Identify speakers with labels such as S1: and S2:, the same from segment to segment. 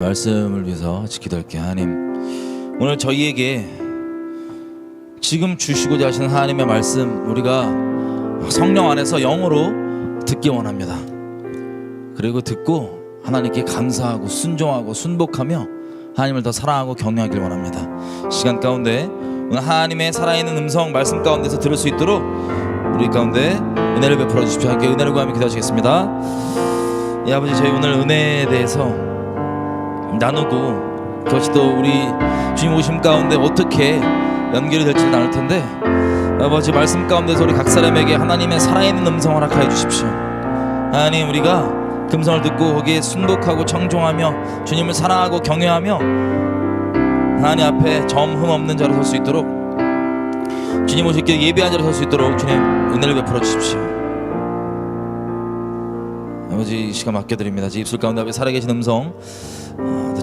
S1: 말씀을 위해서 같이 기도할게요. 하나님, 오늘 저희에게 지금 주시고자 하시는 하나님의 말씀, 우리가 성령 안에서 영으로 듣기 원합니다. 그리고 듣고 하나님께 감사하고 순종하고 순복하며 하나님을 더 사랑하고 경외하길 원합니다. 시간 가운데 오늘 하나님의 살아있는 음성 말씀 가운데서 들을 수 있도록 우리 가운데 은혜를 베풀어 주십시오. 함께 은혜를 구하며 기도하시겠습니다. 예, 아버지, 저희 오늘 은혜에 대해서 나누고 그것이 또 우리 주님 오심 가운데 어떻게 연결이 될지는 않을 텐데, 아버지, 말씀 가운데서 우리 각 사람에게 하나님의 살아있는 음성을 허락하여 주십시오. 하나님, 우리가 그 음성을 듣고 거기에 순복하고 청종하며 주님을 사랑하고 경외하며 하나님 앞에 점흠 없는 자로 설 수 있도록, 주님 오실 길 예비한 자로 설 수 있도록 주님 은혜를 베풀어 주십시오. 아버지, 이 시간 맡겨드립니다. 제 입술 가운데 앞에 살아계신 음성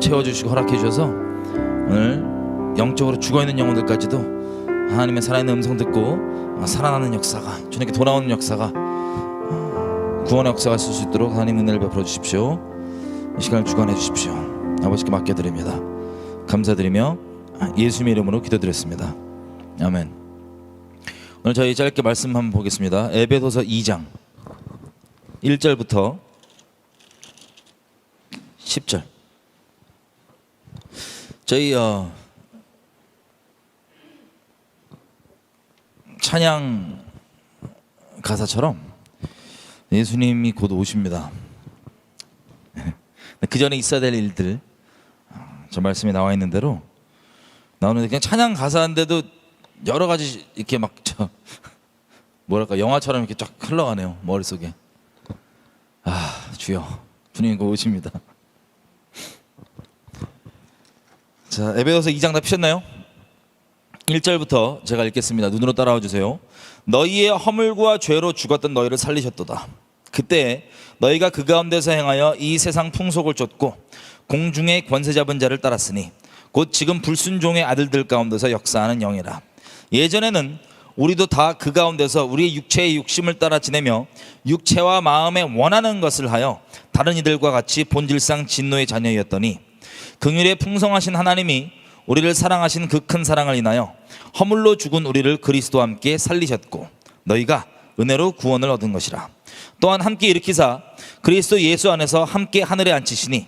S1: 채워주시고 허락해 주셔서 오늘 영적으로 죽어있는 영혼들까지도 하나님의 살아있는 음성 듣고 살아나는 역사가, 주님께 돌아오는 역사가, 구원의 역사가 있을 수 있도록 하나님 은혜를 베풀어 주십시오. 이 시간을 주관해 주십시오. 아버지께 맡겨드립니다. 감사드리며 예수님의 이름으로 기도드렸습니다. 아멘. 오늘 저희 짧게 말씀 한번 보겠습니다. 에베소서 2장 1절부터 10절. 저희 찬양 가사처럼 예수님이 곧 오십니다. 그 전에 있어야 될 일들, 저 말씀에 나와 있는 대로 나오는데, 그냥 찬양 가사인데도 여러 가지 이렇게 막 뭐랄까 영화처럼 이렇게 쫙 흘러가네요, 머릿속에. 주여, 주님 곧 오십니다. 자, 에베소서 2장 다 피셨나요? 1절부터 제가 읽겠습니다. 눈으로 따라와 주세요. 너희의 허물과 죄로 죽었던 너희를 살리셨도다. 그때 너희가 그 가운데서 행하여 이 세상 풍속을 쫓고 공중의 권세 잡은 자를 따랐으니 곧 지금 불순종의 아들들 가운데서 역사하는 영이라. 예전에는 우리도 다 그 가운데서 우리의 육체의 욕심을 따라 지내며 육체와 마음에 원하는 것을 하여 다른 이들과 같이 본질상 진노의 자녀였더니, 긍휼에 풍성하신 하나님이 우리를 사랑하신 그 큰 사랑을 인하여 허물로 죽은 우리를 그리스도와 함께 살리셨고 너희가 은혜로 구원을 얻은 것이라. 또한 함께 일으키사 그리스도 예수 안에서 함께 하늘에 앉히시니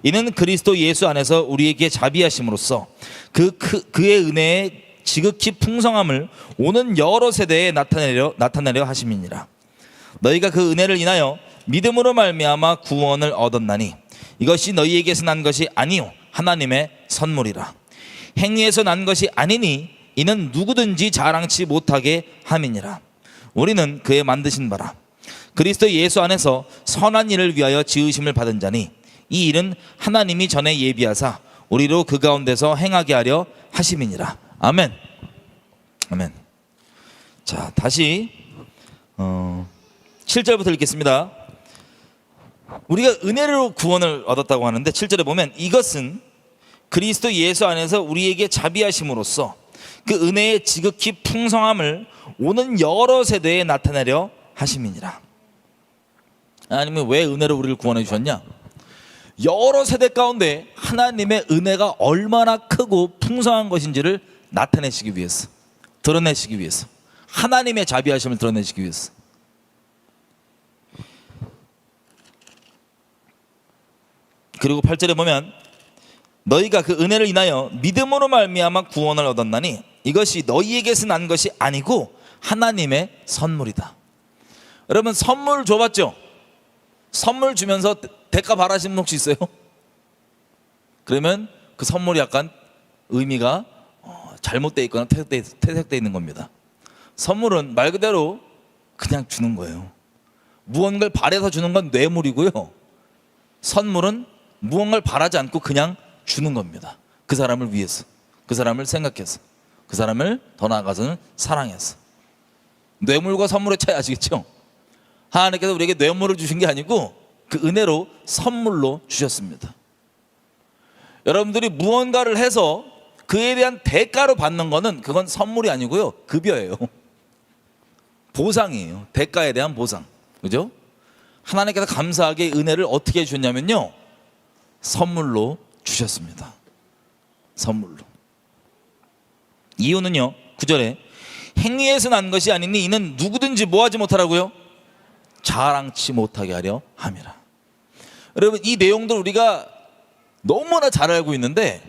S1: 이는 그리스도 예수 안에서 우리에게 자비하심으로써 그의 은혜의 지극히 풍성함을 오는 여러 세대에 나타내려 하심이니라. 너희가 그 은혜를 인하여 믿음으로 말미암아 구원을 얻었나니 이것이 너희에게서 난 것이 아니요 하나님의 선물이라. 행위에서 난 것이 아니니 이는 누구든지 자랑치 못하게 함이니라. 우리는 그의 만드신 바라 그리스도 예수 안에서 선한 일을 위하여 지으심을 받은 자니 이 일은 하나님이 전에 예비하사 우리로 그 가운데서 행하게 하려 하심이니라. 아멘. 아멘. 자, 다시 7절부터 읽겠습니다. 우리가 은혜로 구원을 얻었다고 하는데 7절에 보면 이것은 그리스도 예수 안에서 우리에게 자비하심으로써 그 은혜의 지극히 풍성함을 오는 여러 세대에 나타내려 하심이니라. 하나님은 왜 은혜로 우리를 구원해 주셨냐? 여러 세대 가운데 하나님의 은혜가 얼마나 크고 풍성한 것인지를 나타내시기 위해서, 드러내시기 위해서, 하나님의 자비하심을 드러내시기 위해서. 그리고 8절에 보면 너희가 그 은혜를 인하여 믿음으로 말미암아 구원을 얻었나니 이것이 너희에게서 난 것이 아니고 하나님의 선물이다. 여러분, 선물 줘봤죠? 선물 주면서 대가 바라시는 분 혹시 있어요? 그러면 그 선물이 약간 의미가 잘못되어 있거나 퇴색되어 있는 겁니다. 선물은 말 그대로 그냥 주는 거예요. 무언가를 바라서 주는 건 뇌물이고요, 선물은 무언가를 바라지 않고 그냥 주는 겁니다. 그 사람을 위해서, 그 사람을 생각해서, 그 사람을 더 나아가서는 사랑해서. 뇌물과 선물의 차이 아시겠죠? 하나님께서 우리에게 뇌물을 주신 게 아니고 그 은혜로 선물로 주셨습니다. 여러분들이 무언가를 해서 그에 대한 대가로 받는 거는 그건 선물이 아니고요, 급여예요. 보상이에요. 대가에 대한 보상. 그죠? 하나님께서 감사하게 은혜를 어떻게 주셨냐면요, 선물로 주셨습니다. 선물로. 이유는요, 9절에 행위에서 난 것이 아니니 이는 누구든지 뭐하지 못하라고요? 자랑치 못하게 하려 함이라. 여러분, 이 내용들 우리가 너무나 잘 알고 있는데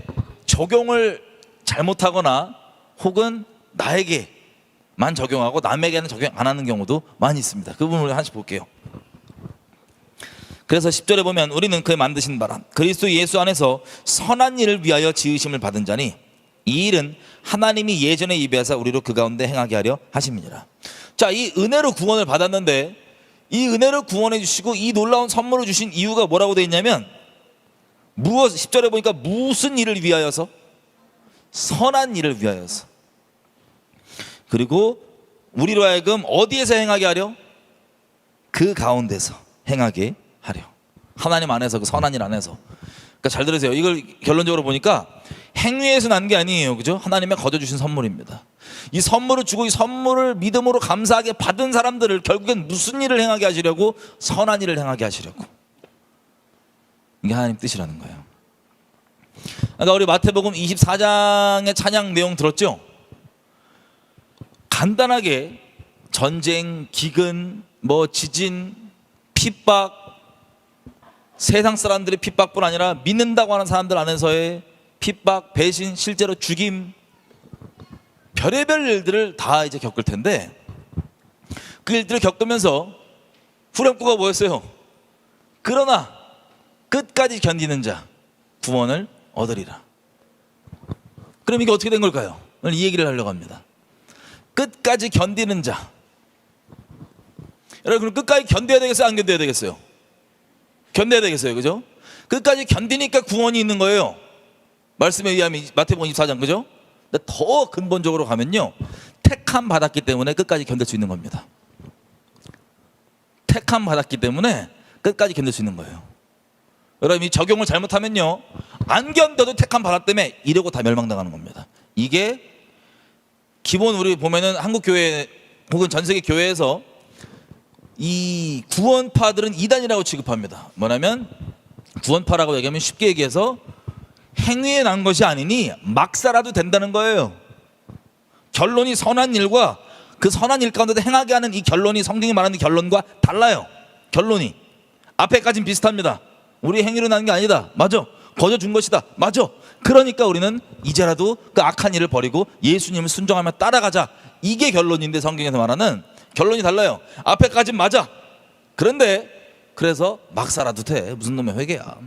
S1: 적용을 잘못하거나 혹은 나에게만 적용하고 남에게는 적용 안 하는 경우도 많이 있습니다. 그 부분을 하나씩 볼게요. 그래서 10절에 보면 우리는 그의 만드신 바라 그리스도 예수 안에서 선한 일을 위하여 지으심을 받은 자니 이 일은 하나님이 예전에 예비하사 우리로 그 가운데 행하게 하려 하심이니라. 자, 이 은혜로 구원을 받았는데 이 은혜로 구원해 주시고 이 놀라운 선물을 주신 이유가 뭐라고 되어 있냐면 10절에 보니까 무슨 일을 위하여서? 선한 일을 위하여서. 그리고 우리로 하여금 어디에서 행하게 하려? 그 가운데서 행하게 하려. 하나님 안에서, 그 선한 일 안에서. 그러니까 잘 들으세요. 이걸 결론적으로 보니까 행위에서 난 게 아니에요, 그죠? 하나님의 거저 주신 선물입니다. 이 선물을 주고 이 선물을 믿음으로 감사하게 받은 사람들을 결국엔 무슨 일을 행하게 하시려고? 선한 일을 행하게 하시려고. 이게 하나님 뜻이라는 거예요. 아까 우리 마태복음 24장의 찬양 내용 들었죠? 간단하게 전쟁, 기근, 지진, 핍박, 세상 사람들의 핍박뿐 아니라 믿는다고 하는 사람들 안에서의 핍박, 배신, 실제로 죽임, 별의별 일들을 다 이제 겪을 텐데 그 일들을 겪으면서 후렴구가 뭐였어요? 그러나 끝까지 견디는 자 구원을 얻으리라. 그럼 이게 어떻게 된 걸까요? 오늘 이 얘기를 하려고 합니다. 끝까지 견디는 자. 여러분, 끝까지 견뎌야 되겠어요? 안 견뎌야 되겠어요? 견뎌야 되겠어요, 그죠? 끝까지 견디니까 구원이 있는 거예요. 말씀에 의하면 마태복음 24장, 그죠? 근데 더 근본적으로 가면요, 택함 받았기 때문에 끝까지 견딜 수 있는 겁니다. 택함 받았기 때문에 끝까지 견딜 수 있는 거예요. 여러분, 이 적용을 잘못하면요, 안 견뎌도 택함 받았다며 이러고 다 멸망당하는 겁니다. 이게 기본 우리 보면은 한국 교회 혹은 전 세계 교회에서 이 구원파들은 이단이라고 취급합니다. 뭐냐면 구원파라고 얘기하면 쉽게 얘기해서 행위에 난 것이 아니니 막 살아도 된다는 거예요. 결론이 선한 일과 그 선한 일 가운데 행하게 하는 이 결론이 성경이 말하는 결론과 달라요. 결론이 앞에까지는 비슷합니다. 우리 행위로 난 게 아니다. 맞아. 거저 준 것이다. 맞아. 그러니까 우리는 이제라도 그 악한 일을 버리고 예수님을 순종하며 따라가자. 이게 결론인데 성경에서 말하는 결론이 달라요. 앞에까지는 맞아. 그런데 그래서 막 살아도 돼. 무슨 놈의 회개야.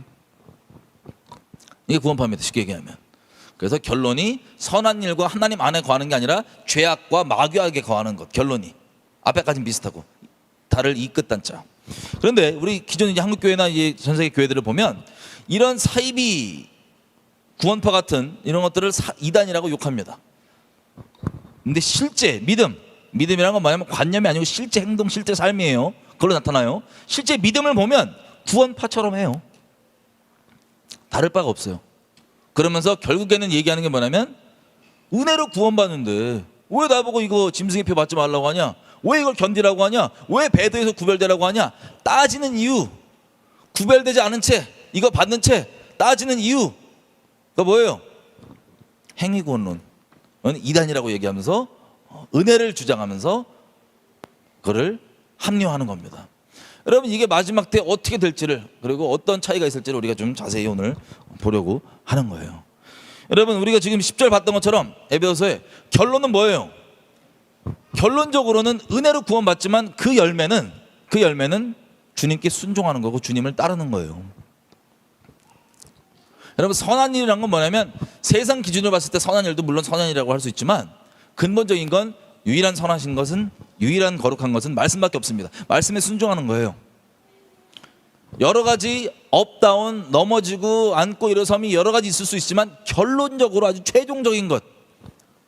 S1: 이게 구원파입니다. 쉽게 얘기하면. 그래서 결론이 선한 일과 하나님 안에 거하는 게 아니라 죄악과 마귀에게 거하는 것. 결론이 앞에까지는 비슷하고 달을 이 끝 단자. 그런데 우리 기존 이제 한국교회나 이제 전 세계 교회들을 보면 이런 사이비 구원파 같은 이런 것들을 이단이라고 욕합니다. 근데 실제 믿음이라는 건 뭐냐면 관념이 아니고 실제 행동, 실제 삶이에요. 그걸로 나타나요. 실제 믿음을 보면 구원파처럼 해요. 다를 바가 없어요. 그러면서 결국에는 얘기하는 게 뭐냐면 은혜로 구원받는데 왜 나보고 이거 짐승의 표 받지 말라고 하냐? 왜 이걸 견디라고 하냐? 왜 배도에서 구별되라고 하냐? 따지는 이유, 구별되지 않은 채 이거 받는 채 따지는 이유가 뭐예요? 행위구원론, 이단이라고 얘기하면서 은혜를 주장하면서 그거를 합리화하는 겁니다. 여러분, 이게 마지막 때 어떻게 될지를, 그리고 어떤 차이가 있을지를 우리가 좀 자세히 오늘 보려고 하는 거예요. 여러분, 우리가 지금 10절 봤던 것처럼 에베소서의 결론은 뭐예요? 결론적으로는 은혜로 구원받지만 그 열매는 주님께 순종하는 거고 주님을 따르는 거예요. 여러분, 선한 일이란 건 뭐냐면 세상 기준으로 봤을 때 선한 일도 물론 선한 일이라고 할 수 있지만 근본적인 건 유일한 선하신 것은, 유일한 거룩한 것은 말씀밖에 없습니다. 말씀에 순종하는 거예요. 여러 가지 업다운, 넘어지고 앉고 일어섬이 여러 가지 있을 수 있지만 결론적으로 아주 최종적인 것,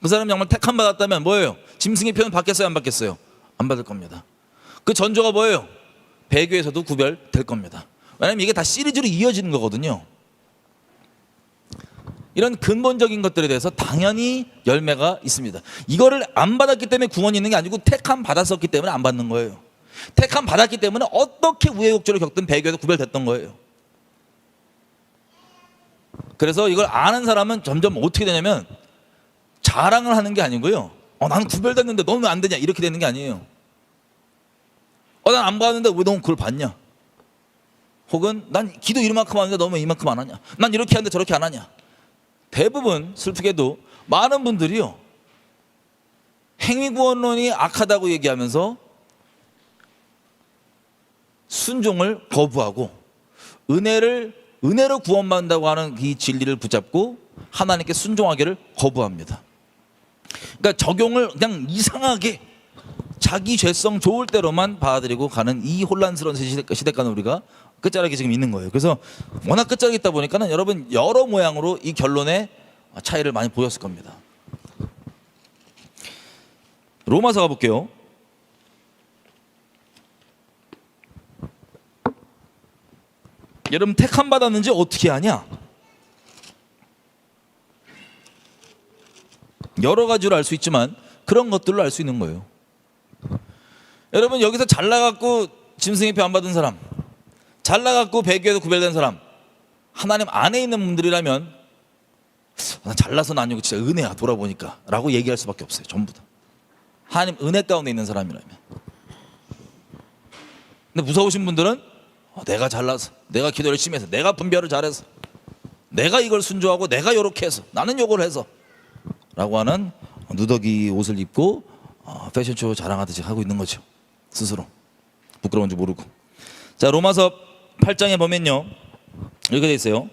S1: 그 사람이 정말 택함 받았다면 뭐예요? 짐승의 표현 받겠어요? 안 받겠어요? 안 받을 겁니다. 그 전조가 뭐예요? 배교에서도 구별될 겁니다. 왜냐하면 이게 다 시리즈로 이어지는 거거든요. 이런 근본적인 것들에 대해서 당연히 열매가 있습니다. 이거를 안 받았기 때문에 구원이 있는 게 아니고 택함 받았었기 때문에 안 받는 거예요. 택함 받았기 때문에 어떻게 우여곡절을 겪든 배교에서 구별됐던 거예요. 그래서 이걸 아는 사람은 점점 어떻게 되냐면 자랑을 하는 게 아니고요. 나는 구별됐는데 너는 왜 안 되냐 이렇게 되는 게 아니에요. 난 안 봤는데 왜 너는 그걸 봤냐? 혹은 난 기도 이만큼 하는데 너는 왜 이만큼 안 하냐? 난 이렇게 하는데 저렇게 안 하냐? 대부분 슬프게도 많은 분들이요, 행위구원론이 악하다고 얘기하면서 순종을 거부하고 은혜로 구원받는다고 하는 이 진리를 붙잡고 하나님께 순종하기를 거부합니다. 그러니까 적용을 그냥 이상하게 자기 죄성 좋을 대로만 받아들이고 가는 이 혼란스러운 시대가는 우리가 끝자락에 지금 있는 거예요. 그래서 워낙 끝자락에 있다 보니까는 여러분 여러 모양으로 이 결론의 차이를 많이 보였을 겁니다. 로마서 가볼게요. 여러분 택함 받았는지 어떻게 아냐? 여러 가지로 알 수 있지만 그런 것들로 알 수 있는 거예요. 여러분 여기서 잘나갖고 짐승의 표 안 받은 사람, 잘나갖고 배교에서 구별된 사람, 하나님 안에 있는 분들이라면 잘나서는 아니고 진짜 은혜야 돌아보니까 라고 얘기할 수밖에 없어요. 전부 다 하나님 은혜 가운데 있는 사람이라면. 근데 무서우신 분들은 내가 잘나서, 내가 기도 열심히 해서, 내가 분별을 잘해서, 내가 이걸 순종하고, 내가 요렇게 해서, 나는 요걸 해서 라고 하는 누더기 옷을 입고 패션쇼 자랑하듯이 하고 있는 거죠. 스스로 부끄러운 줄 모르고. 자, 로마서 8장에 보면요 이렇게 돼 있어요.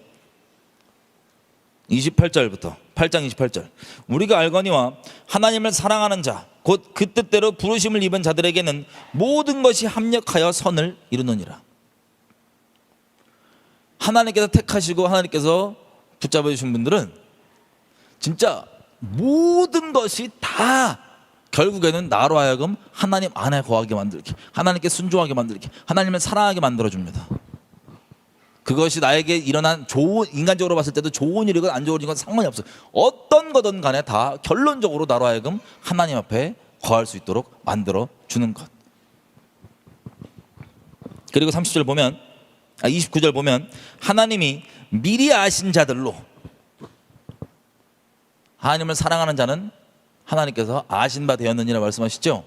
S1: 28절부터 8장 28절. 우리가 알거니와 하나님을 사랑하는 자 곧 그 뜻대로 부르심을 입은 자들에게는 모든 것이 합력하여 선을 이루느니라. 하나님께서 택하시고 하나님께서 붙잡아 주신 분들은 진짜 모든 것이 다 결국에는 나로 하여금 하나님 안에 거하게 만들게, 하나님께 순종하게 만들게, 하나님을 사랑하게 만들어줍니다. 그것이 나에게 일어난 좋은, 인간적으로 봤을 때도 좋은 일이건 안 좋은 일이건 상관이 없어요. 어떤 거든 간에 다 결론적으로 나로 하여금 하나님 앞에 거할 수 있도록 만들어주는 것. 그리고 30절 보면 29절 보면 하나님이 미리 아신 자들로, 하나님을 사랑하는 자는 하나님께서 아신 바 되었느니라 말씀하시죠.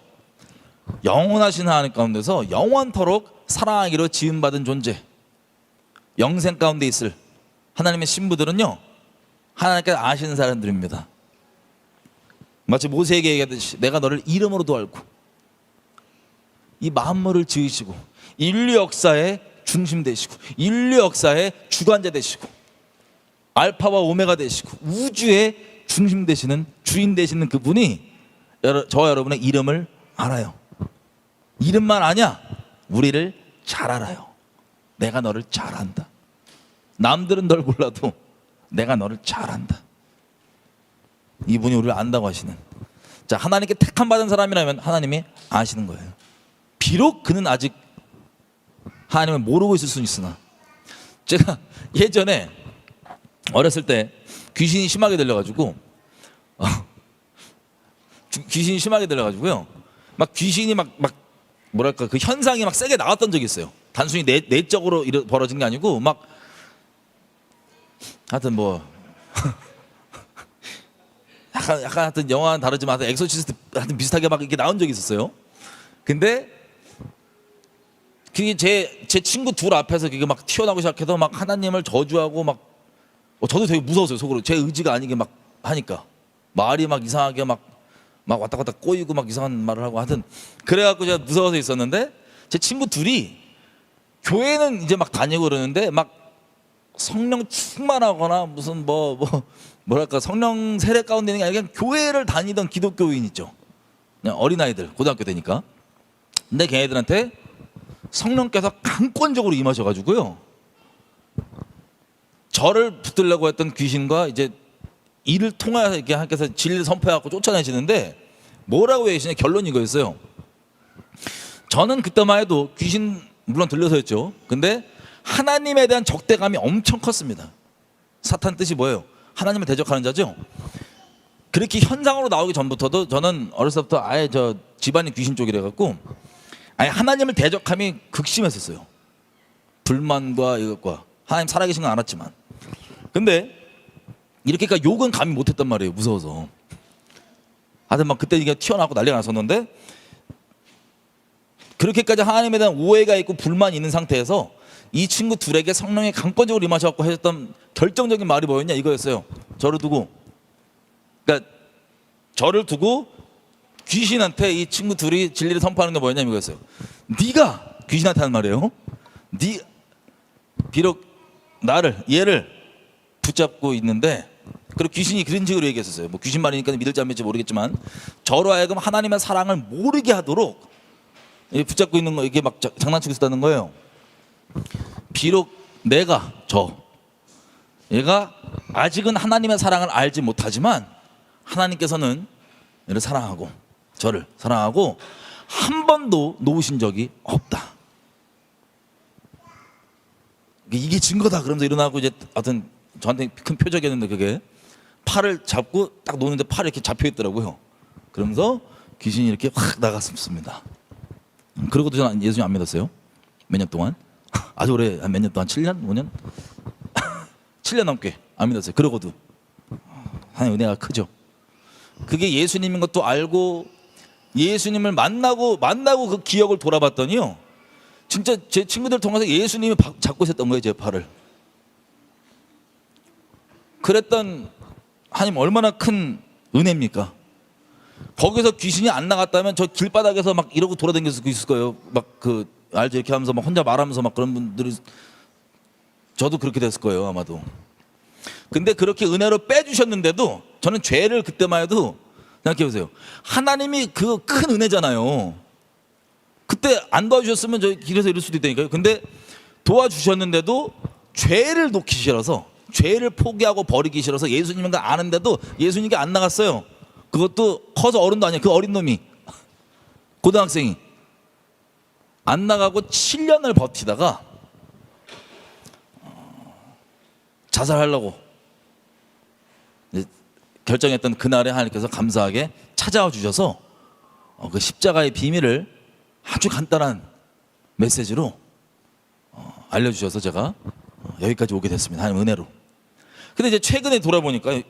S1: 영원하신 하나님 가운데서 영원토록 사랑하기로 지음받은 존재, 영생 가운데 있을 하나님의 신부들은요 하나님께서 아시는 사람들입니다. 마치 모세에게 얘기하듯이 내가 너를 이름으로도 알고 이 만물을 지으시고 인류 역사의 중심 되시고 인류 역사의 주관자 되시고 알파와 오메가 되시고 우주의 중심 되시는 주인 되시는 그분이 저와 여러분의 이름을 알아요. 이름만 아냐? 우리를 잘 알아요. 내가 너를 잘 안다. 남들은 널 몰라도 내가 너를 잘 안다. 이분이 우리를 안다고 하시는. 자, 하나님께 택함 받은 사람이라면 하나님이 아시는 거예요. 비록 그는 아직 하나님을 모르고 있을 수는 있으나, 제가 예전에 어렸을 때 귀신이 심하게 들려가지고 귀신이 심하게 들려가지고요 막 귀신이 막 뭐랄까 그 현상이 막 세게 나왔던 적이 있어요. 단순히 내적으로 벌어진 게 아니고 막 하여튼 뭐 약간 하여튼 영화는 다르지만 하여튼 엑소시스트 하여튼 비슷하게 막 이렇게 나온 적이 있었어요. 근데 그게 제 친구 둘 앞에서 그게 막 튀어나오기 시작해서 막 하나님을 저주하고 막 저도 되게 무서웠어요. 속으로 제 의지가 아니게 막 하니까 말이 막 이상하게 막 왔다 갔다 꼬이고 막 이상한 말을 하고 하여튼 그래갖고 제가 무서워서 있었는데, 제 친구 둘이 교회는 이제 막 다니고 그러는데 막 성령 충만하거나 무슨 뭐랄까 성령 세례 가운데 있는 게 아니라 그냥 교회를 다니던 기독교인 있죠. 그냥 어린아이들 고등학교 되니까. 근데 걔네들한테 성령께서 강권적으로 임하셔가지고요 저를 붙들려고 했던 귀신과 이제 이를 통하여서 이렇게 하나님께서 진리를 선포해갖고 쫓아내시는데 뭐라고 얘기하시냐, 결론이 이거였어요. 저는 그때만 해도 귀신 물론 들려서였죠. 근데 하나님에 대한 적대감이 엄청 컸습니다. 사탄 뜻이 뭐예요? 하나님을 대적하는 자죠. 그렇게 현상으로 나오기 전부터도 저는 어렸을 때부터 아예 저 집안이 귀신 쪽이라 갖고 아예 하나님을 대적함이 극심했었어요. 불만과 이것과 하나님 살아계신 건 알았지만. 근데 이렇게까지 욕은 감히 못했단 말이에요. 무서워서. 하여튼 막 그때 이게 튀어나오고 난리가 났었는데, 그렇게까지 하나님에 대한 오해가 있고 불만이 있는 상태에서 이 친구 둘에게 성령이 강권적으로 임하셔서 하셨던 결정적인 말이 뭐였냐, 이거였어요. 저를 두고, 그러니까 저를 두고 귀신한테 이 친구 둘이 진리를 선포하는 게 뭐였냐, 이거였어요. 네가 귀신한테 하는 말이에요. 네 비록 얘를 붙잡고 있는데, 그리고 귀신이 그런 식으로 얘기했었어요. 뭐 귀신 말이니까 믿을지 안 믿을지 모르겠지만, 저로 하여금 하나님의 사랑을 모르게 하도록 붙잡고 있는 거, 이게 막 장난치고 있었다는 거예요. 비록 얘가 아직은 하나님의 사랑을 알지 못하지만 하나님께서는 얘를 사랑하고 저를 사랑하고 한 번도 놓으신 적이 없다. 이게 증거다. 그러면서 일어나고 이제 하여튼 저한테 큰 표적이었는데, 그게 팔을 잡고 딱 놓는데 팔이 이렇게 잡혀 있더라고요. 그러면서 귀신이 이렇게 확 나갔습니다. 그러고도 저는 예수님 안 믿었어요. 몇 년 동안. 아주 오래, 한 몇 년 동안, 7년? 5년? 7년 넘게 안 믿었어요. 그러고도. 하나님 은혜가 크죠. 그게 예수님인 것도 알고 예수님을 만나고 그 기억을 돌아봤더니요, 진짜 제 친구들 통해서 예수님이 잡고 있었던 거예요, 제 팔을. 그랬던 하나님 얼마나 큰 은혜입니까? 거기서 귀신이 안 나갔다면 저 길바닥에서 막 이러고 돌아다닐 수 있을 거예요. 막 그 알죠, 이렇게 하면서 막 혼자 말하면서 막 그런 분들이, 저도 그렇게 됐을 거예요, 아마도. 근데 그렇게 은혜로 빼주셨는데도 저는 죄를 그때만 해도 생각해 보세요. 하나님이 그 큰 은혜잖아요. 그때 안 도와주셨으면 저 길에서 이럴 수도 있다니까요. 근데 도와주셨는데도 죄를 놓기 싫어서, 죄를 포기하고 버리기 싫어서 예수님인 거 아는데도 예수님께 안 나갔어요. 그것도 커서 어른도 아니에요. 그 어린 놈이, 고등학생이 안 나가고 7년을 버티다가 자살하려고 결정했던 그날에 하나님께서 감사하게 찾아와 주셔서 그 십자가의 비밀을 아주 간단한 메시지로 알려주셔서 제가 여기까지 오게 됐습니다. 하나님 은혜로. 근데 이제 최근에 돌아보니까,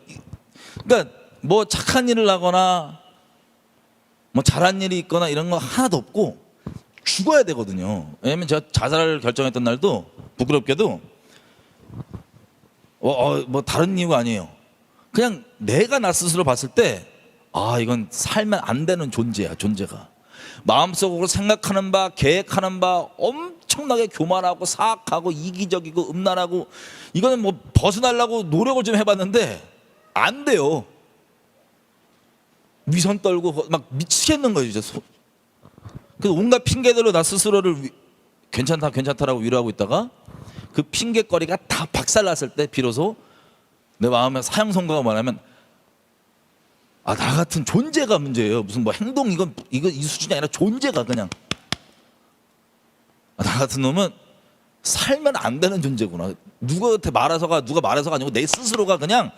S1: 그러니까 뭐 착한 일을 하거나 뭐 잘한 일이 있거나 이런 거 하나도 없고 죽어야 되거든요. 왜냐면 제가 자살을 결정했던 날도 부끄럽게도 뭐 다른 이유가 아니에요. 그냥 내가 나 스스로 봤을 때, 이건 살면 안 되는 존재야, 존재가. 마음속으로 생각하는 바, 계획하는 바 엄청나게 교만하고 사악하고 이기적이고 음란하고, 이거는 뭐 벗어나려고 노력을 좀 해봤는데 안 돼요. 위선 떨고 막 미치겠는 거예요, 진짜. 그래서 온갖 핑계대로 나 스스로를 괜찮다라고 위로하고 있다가 그 핑계거리가 다 박살났을 때 비로소 내 마음에 사형선고가 뭐냐면, 나 같은 존재가 문제예요. 무슨 뭐 행동, 이거 이 수준이 아니라 존재가 그냥, 나 같은 놈은 살면 안 되는 존재구나. 누가 말해서가 아니고 내 스스로가 그냥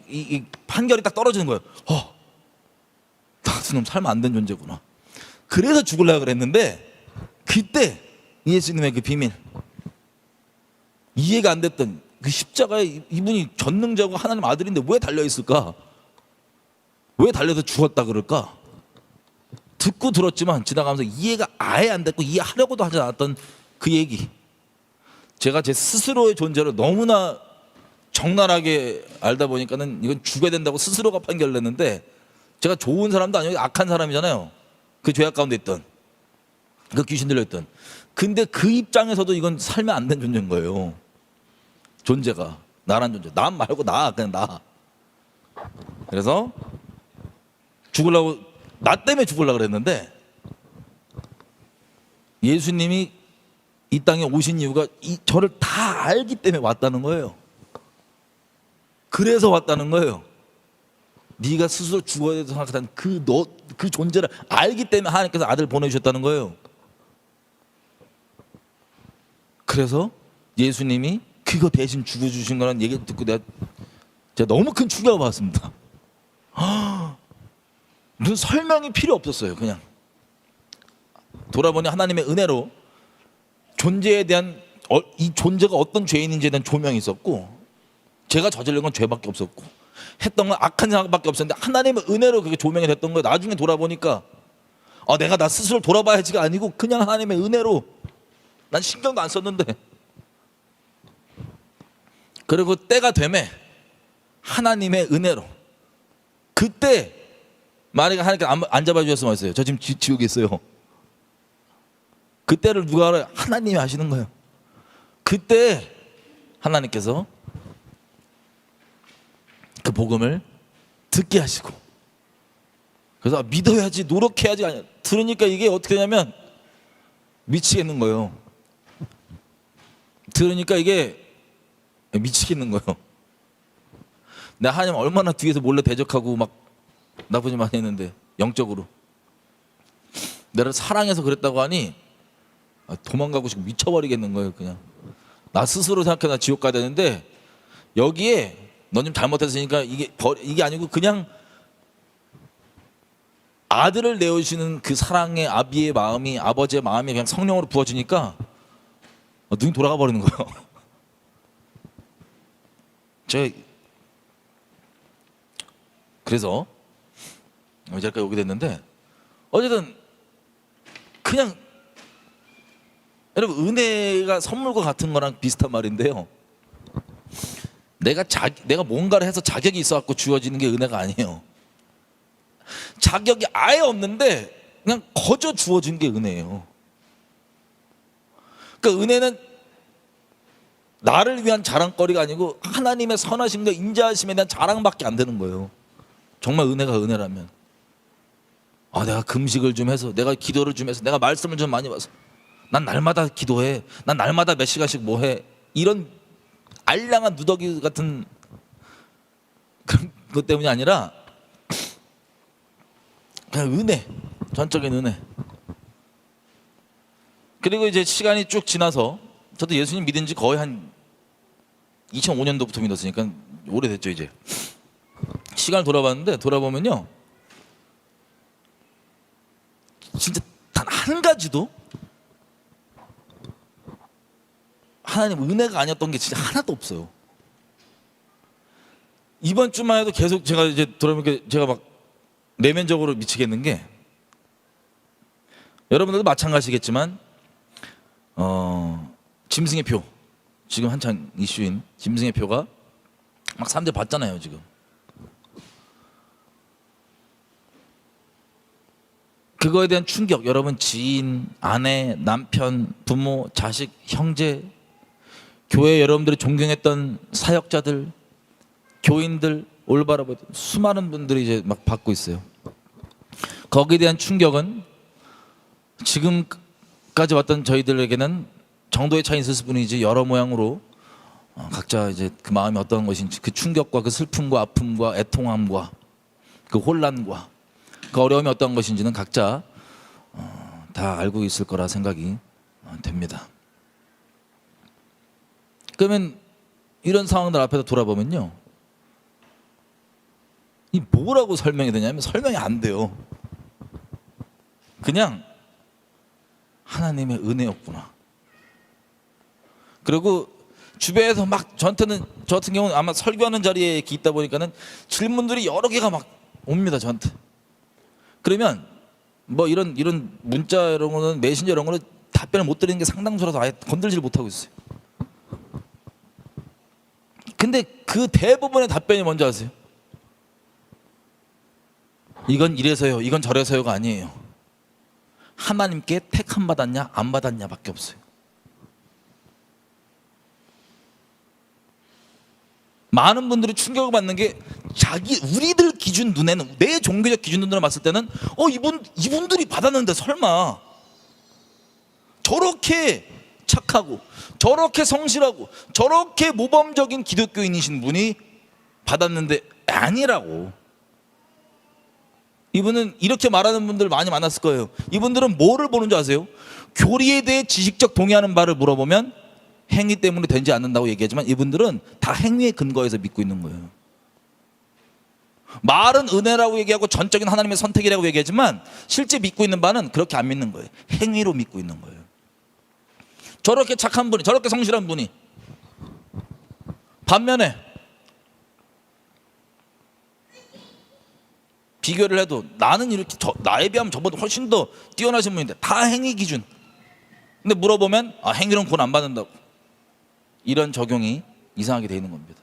S1: 이 판결이 딱 떨어지는 거예요. 나 같은 놈 살면 안 되는 존재구나. 그래서 죽으려고 그랬는데, 그때 예수님의 그 비밀 이해가 안 됐던 그 십자가에 이분이 전능자고 하나님 아들인데 왜 달려있을까? 왜 달려서 죽었다 그럴까? 듣고 들었지만 지나가면서 이해가 아예 안 됐고 이해하려고도 하지 않았던 그 얘기, 제가 제 스스로의 존재를 너무나 적나라하게 알다 보니까는 이건 죽어야 된다고 스스로가 판결을 냈는데, 제가 좋은 사람도 아니고 악한 사람이잖아요. 그 죄악 가운데 있던, 그 귀신 들려있던. 근데 그 입장에서도 이건 살면 안 되는 존재인 거예요. 존재가, 나란 존재. 남 말고 그냥 나. 그래서 나 때문에 죽으려고 그랬는데, 예수님이 이 땅에 오신 이유가 저를 다 알기 때문에 왔다는 거예요. 그래서 왔다는 거예요. 네가 스스로 죽어야 된다고 생각하는 그 존재를 알기 때문에 하나님께서 아들 보내주셨다는 거예요. 그래서 예수님이 그거 대신 죽어주신 거라는 얘기를 듣고 제가 너무 큰 충격을 받았습니다. 무슨 설명이 필요 없었어요. 그냥 돌아보니 하나님의 은혜로 존재에 대한, 이 존재가 어떤 죄인인지에 대한 조명이 있었고, 제가 저지른 건 죄밖에 없었고 했던 건 악한 생각밖에 없었는데 하나님의 은혜로 그게 조명이 됐던 거예요. 나중에 돌아보니까 내가 나 스스로 돌아봐야지가 아니고 그냥 하나님의 은혜로 난 신경도 안 썼는데, 그리고 때가 되매 하나님의 은혜로 그때 만약에 하나님께 안 잡아주셨으면 어땠어요? 저 지금 지옥에 있어요. 그때를 누가 알아요? 하나님이 하시는 거예요. 그때 하나님께서 그 복음을 듣게 하시고, 그래서 믿어야지 노력해야지 아니야. 들으니까 이게 어떻게 되냐면 미치겠는 거예요. 들으니까 이게 미치겠는 거예요. 내가 하나님 얼마나 뒤에서 몰래 대적하고 막 나쁘지 많이 했는데, 영적으로 내가 사랑해서 그랬다고 하니 도망가고 싶고 미쳐버리겠는 거예요. 그냥 나 스스로 생각해 나 지옥 가야 되는데 여기에 넌 좀 잘못했으니까 이게 아니고 그냥 아들을 내어주시는 그 사랑의 아비의 마음이, 아버지의 마음이 그냥 성령으로 부어지니까 눈이 돌아가 버리는 거예요. 제가 그래서 이제까지 오게 됐는데, 어쨌든 그냥 여러분 은혜가 선물과 같은 거랑 비슷한 말인데요. 내가 뭔가를 해서 자격이 있어갖고 주어지는 게 은혜가 아니에요. 자격이 아예 없는데 그냥 거저 주어진 게 은혜예요. 그러니까 은혜는 나를 위한 자랑거리가 아니고 하나님의 선하심과 인자하심에 대한 자랑밖에 안 되는 거예요. 정말 은혜가 은혜라면. 내가 금식을 좀 해서, 내가 기도를 좀 해서, 내가 말씀을 좀 많이 봐서, 난 날마다 기도해, 난 날마다 몇 시간씩 뭐 해, 이런 알량한 누더기 같은 그런 것 때문이 아니라 그냥 은혜, 전적인 은혜. 그리고 이제 시간이 쭉 지나서 저도 예수님 믿은 지 거의 한 2005년도부터 믿었으니까 오래됐죠. 이제 시간을 돌아보면요, 진짜 단 한 가지도 하나님 은혜가 아니었던 게 진짜 하나도 없어요. 이번 주만 해도 계속 제가 이제 돌아보니까 제가 막 내면적으로 미치겠는 게, 여러분들도 마찬가지겠지만 짐승의 표, 지금 한창 이슈인 짐승의 표가 막 사람들 봤잖아요. 지금 그거에 대한 충격, 여러분 지인, 아내, 남편, 부모, 자식, 형제, 교회 여러분들이 존경했던 사역자들, 교인들, 올바로 수많은 분들이 이제 막 받고 있어요. 거기에 대한 충격은 지금까지 왔던 저희들에게는 정도의 차이 있을 뿐이지, 여러 모양으로 각자 이제 그 마음이 어떤 것인지, 그 충격과 그 슬픔과 아픔과 애통함과 그 혼란과 그 어려움이 어떤 것인지는 각자 다 알고 있을 거라 생각이 됩니다. 그러면 이런 상황들 앞에서 돌아보면요, 이 뭐라고 설명이 되냐면 설명이 안 돼요. 그냥 하나님의 은혜였구나. 그리고 주변에서 막 저 같은 경우는 아마 설교하는 자리에 있다 보니까는 질문들이 여러 개가 막 옵니다, 저한테. 그러면 뭐 이런 문자 이런 거는, 메신저 이런 거는 답변을 못 드리는 게 상당수라서 아예 건들지를 못하고 있어요. 근데 그 대부분의 답변이 뭔지 아세요? 이건 이래서요, 이건 저래서요가 아니에요. 하나님께 택함 받았냐 안 받았냐 밖에 없어요. 많은 분들이 충격을 받는 게, 우리들 기준 눈에는, 내 종교적 기준 눈으로 봤을 때는 이분들이 받았는데 설마 저렇게 착하고 저렇게 성실하고 저렇게 모범적인 기독교인이신 분이 받았는데 아니라고. 이분은 이렇게 말하는 분들 많이 만났을 거예요. 이분들은 뭐를 보는 줄 아세요? 교리에 대해 지식적 동의하는 바를 물어보면 행위 때문에 되지 않는다고 얘기하지만, 이분들은 다 행위에 근거해서 믿고 있는 거예요. 말은 은혜라고 얘기하고 전적인 하나님의 선택이라고 얘기하지만 실제 믿고 있는 바는 그렇게 안 믿는 거예요. 행위로 믿고 있는 거예요. 저렇게 착한 분이, 저렇게 성실한 분이, 반면에 비교를 해도 나는 이렇게 나에 비하면 저보다 훨씬 더 뛰어나신 분인데 다 행위 기준. 근데 물어보면 행위론 구원 안 받는다고. 이런 적용이 이상하게 돼 있는 겁니다.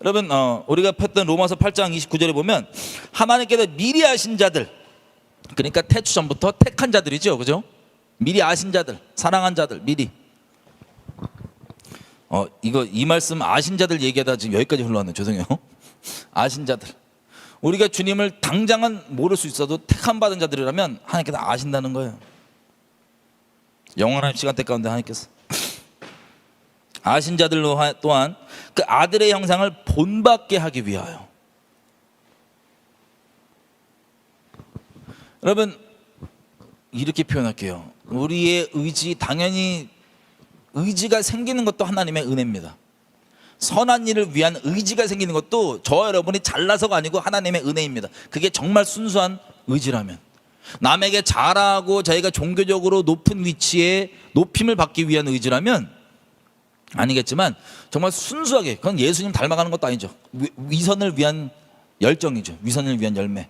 S1: 여러분 우리가 폈던 로마서 8장 29절에 보면 하나님께서 미리 아신 자들, 그러니까 태초 전부터 택한 자들이죠, 그죠? 미리 아신 자들, 사랑한 자들, 미리. 이 말씀 아신 자들 얘기하다 지금 여기까지 흘러왔네. 죄송해요. 아신 자들. 우리가 주님을 당장은 모를 수 있어도 택함 받은 자들이라면 하나님께서 아신다는 거예요. 영원한 시간대 가운데 하나님께서 아신 자들로 또한 그 아들의 형상을 본받게 하기 위하여. 여러분 이렇게 표현할게요. 우리의 의지, 당연히 의지가 생기는 것도 하나님의 은혜입니다. 선한 일을 위한 의지가 생기는 것도 저와 여러분이 잘나서가 아니고 하나님의 은혜입니다. 그게 정말 순수한 의지라면, 남에게 잘하고 자기가 종교적으로 높은 위치에 높임을 받기 위한 의지라면 아니겠지만, 정말 순수하게, 그건 예수님 닮아가는 것도 아니죠. 위선을 위한 열정이죠. 위선을 위한 열매.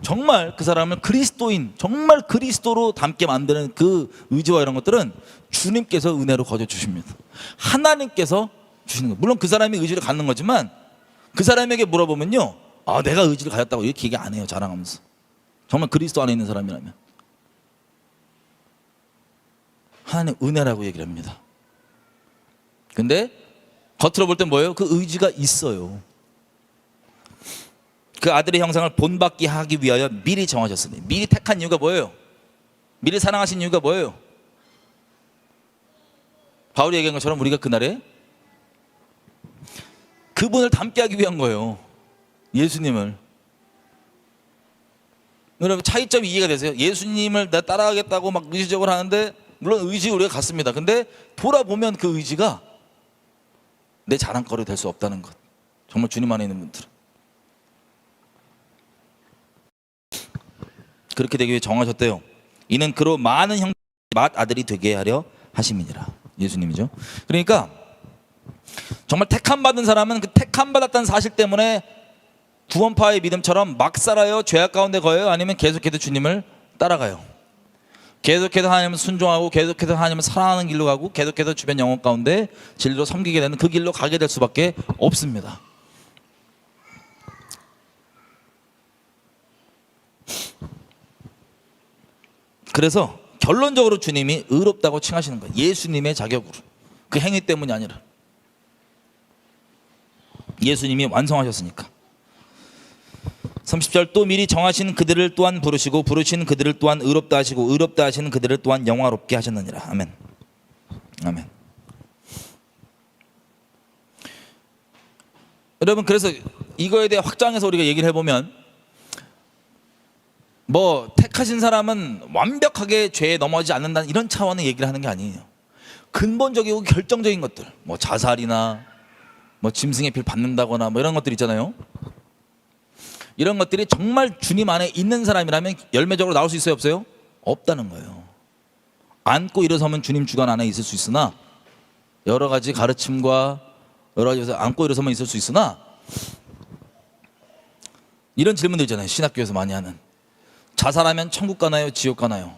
S1: 정말 그 사람을 그리스도인, 정말 그리스도로 닮게 만드는 그 의지와 이런 것들은 주님께서 은혜로 거저 주십니다. 하나님께서 주시는 거예요. 물론 그 사람이 의지를 갖는 거지만, 그 사람에게 물어보면요, 내가 의지를 가졌다고 이렇게 얘기 안 해요. 자랑하면서. 정말 그리스도 안에 있는 사람이라면 하나님 은혜라고 얘기를 합니다. 근데 겉으로 볼 땐 뭐예요? 그 의지가 있어요. 그 아들의 형상을 본받게 하기 위하여 미리 정하셨으니. 미리 택한 이유가 뭐예요? 미리 사랑하신 이유가 뭐예요? 바울이 얘기한 것처럼 우리가 그날에 그분을 닮게 하기 위한 거예요. 예수님을. 여러분 차이점이 이해가 되세요? 예수님을 내가 따라가겠다고 막 의지적으로 하는데, 물론 의지 우리가 갖습니다. 근데 돌아보면 그 의지가 내 자랑거리 될 수 없다는 것. 정말 주님 안에 있는 분들은 그렇게 되기 위해 정하셨대요. 이는 그로 많은 형제의 맏아들이 되게 하려 하심이니라. 예수님이죠. 그러니까 정말 택함 받은 사람은 그 택함 받았다는 사실 때문에 구원파의 믿음처럼 막 살아요? 죄악 가운데 거예요? 아니면 계속해서 주님을 따라가요? 계속해서 하나님을 순종하고 계속해서 하나님을 사랑하는 길로 가고 계속해서 주변 영혼 가운데 진리로 섬기게 되는 그 길로 가게 될 수밖에 없습니다. 그래서 결론적으로 주님이 의롭다고 칭하시는 거예요. 예수님의 자격으로. 그 행위 때문이 아니라 예수님이 완성하셨으니까. 30절, 또 미리 정하신 그들을 또한 부르시고 부르신 그들을 또한 의롭다 하시고 의롭다 하시는 그들을 또한 영화롭게 하셨느니라. 아멘. 아멘. 여러분 그래서 이거에 대해 확장해서 우리가 얘기를 해보면, 택하신 사람은 완벽하게 죄에 넘어지지 않는다는 이런 차원의 얘기를 하는 게 아니에요. 근본적이고 결정적인 것들, 자살이나 짐승의 피를 받는다거나 이런 것들 있잖아요. 이런 것들이 정말 주님 안에 있는 사람이라면 열매적으로 나올 수 있어요, 없어요? 없다는 거예요. 안고 일어서면 주님 주관 안에 있을 수 있으나, 여러 가지 가르침과 여러 가지에서 안고 일어서면 있을 수 있으나, 이런 질문들 있잖아요. 신학교에서 많이 하는. 자살하면 천국 가나요? 지옥 가나요?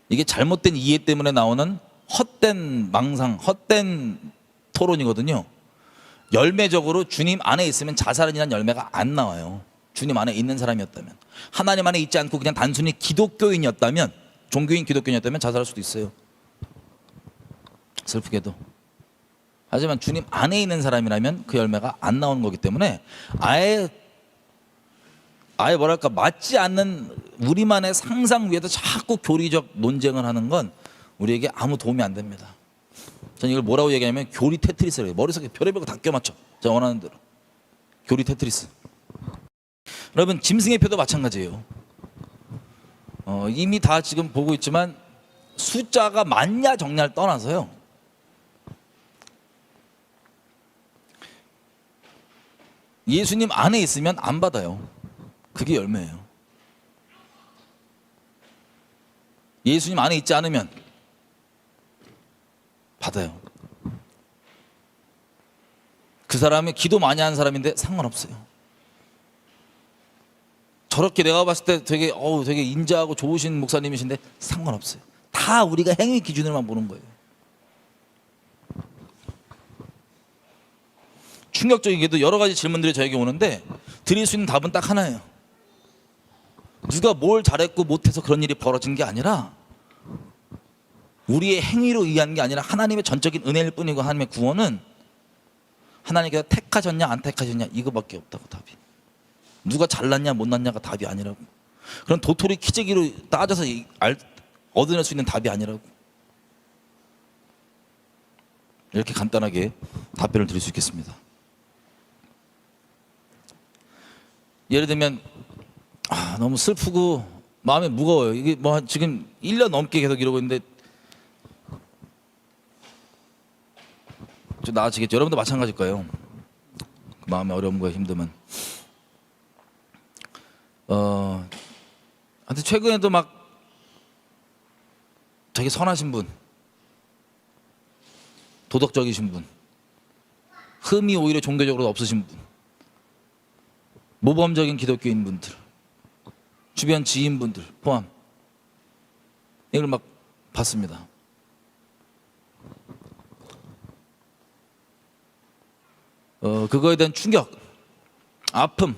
S1: 이게 잘못된 이해 때문에 나오는 헛된 망상, 헛된 토론이거든요. 열매적으로 주님 안에 있으면 자살이라는 열매가 안 나와요. 주님 안에 있는 사람이었다면. 하나님 안에 있지 않고 그냥 단순히 기독교인이었다면, 종교인 기독교인이었다면 자살할 수도 있어요. 슬프게도. 하지만 주님 안에 있는 사람이라면 그 열매가 안 나오는 거기 때문에 아예 뭐랄까 맞지 않는 우리만의 상상 위에서 자꾸 교리적 논쟁을 하는 건 우리에게 아무 도움이 안 됩니다. 저는 이걸 뭐라고 얘기하냐면 교리 테트리스라고 해요. 머릿속에 별의별 거 다 껴맞춰. 제가 원하는 대로. 교리 테트리스. 여러분 짐승의 표도 마찬가지예요. 이미 다 지금 보고 있지만 숫자가 많냐 적냐를 떠나서요, 예수님 안에 있으면 안 받아요. 그게 열매예요. 예수님 안에 있지 않으면 받아요. 그 사람이 기도 많이 하는 사람인데 상관없어요. 저렇게 내가 봤을 때 되게 인자하고 좋으신 목사님이신데 상관없어요. 다 우리가 행위 기준으로만 보는 거예요. 충격적이게도 여러 가지 질문들이 저에게 오는데 드릴 수 있는 답은 딱 하나예요. 누가 뭘 잘했고 못해서 그런 일이 벌어진 게 아니라 우리의 행위로 의한 게 아니라 하나님의 전적인 은혜일 뿐이고, 하나님의 구원은 하나님께서 택하셨냐 안 택하셨냐 이거밖에 없다고. 답이 누가 잘났냐 못났냐가 답이 아니라고. 그런 도토리 키재기로 따져서 얻어낼 수 있는 답이 아니라고. 이렇게 간단하게 답변을 드릴 수 있겠습니다. 예를 들면 너무 슬프고 마음이 무거워요. 이게 뭐 지금 1년 넘게 계속 이러고 있는데 좀 나아지겠죠. 여러분도 마찬가지일 거예요. 마음의 어려움과 힘듦은. 하여튼 최근에도 막 되게 선하신 분, 도덕적이신 분, 흠이 오히려 종교적으로 없으신 분, 모범적인 기독교인 분들, 주변 지인분들 포함, 이걸 막 봤습니다. 그거에 대한 충격, 아픔,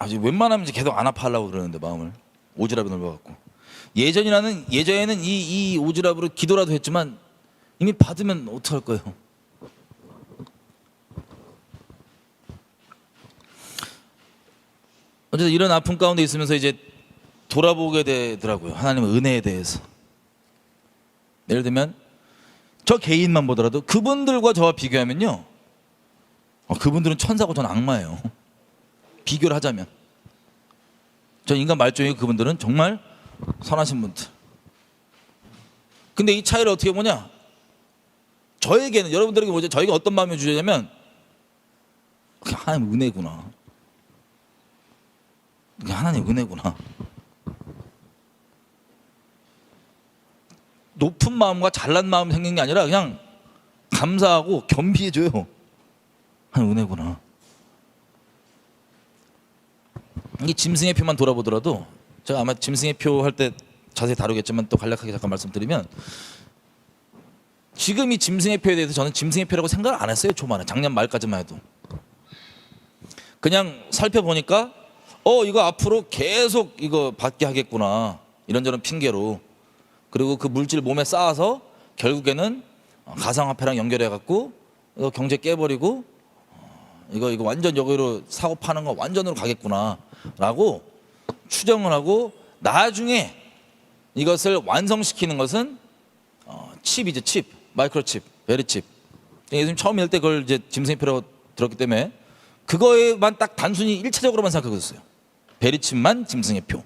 S1: 아주 웬만하면 이제 계속 안 아파하려고 그러는데 마음을 오지랖이 넓어갖고. 예전에는 이 오지랖으로 기도라도 했지만 이미 받으면 어떡할 거예요. 어쨌든 이런 아픔 가운데 있으면서 이제 돌아보게 되더라고요. 하나님의 은혜에 대해서. 예를 들면 저 개인만 보더라도 그분들과 저와 비교하면요, 그분들은 천사고 저는 악마예요. 비교를 하자면 저 인간 말종이고 그분들은 정말 선하신 분들. 근데 이 차이를 어떻게 보냐, 저에게는, 여러분들에게 뭐죠? 저에게 어떤 마음이 주냐면 그냥 하나님 은혜구나, 그냥 하나님 은혜구나. 높은 마음과 잘난 마음이 생긴 게 아니라 그냥 감사하고 겸비해줘요. 하나님 은혜구나. 이 짐승의 표만 돌아보더라도, 제가 아마 짐승의 표 할 때 자세히 다루겠지만 또 간략하게 잠깐 말씀드리면, 지금 이 짐승의 표에 대해서 저는 짐승의 표라고 생각을 안 했어요. 초반에, 작년 말까지만 해도. 그냥 살펴보니까 이거 앞으로 계속 이거 받게 하겠구나, 이런저런 핑계로. 그리고 그 물질 몸에 쌓아서 결국에는 가상화폐랑 연결해 갖고 이거 경제 깨버리고 이거 완전 여기로 사고 파는 거 완전으로 가겠구나라고 추정을 하고, 나중에 이것을 완성시키는 것은 칩이죠. 칩, 마이크로칩, 베리칩. 예수님 처음 일 때 그걸 이제 짐승의 표라고 들었기 때문에 그거에만 딱 단순히 1차적으로만 생각하고 있었어요. 베리칩만 짐승의 표,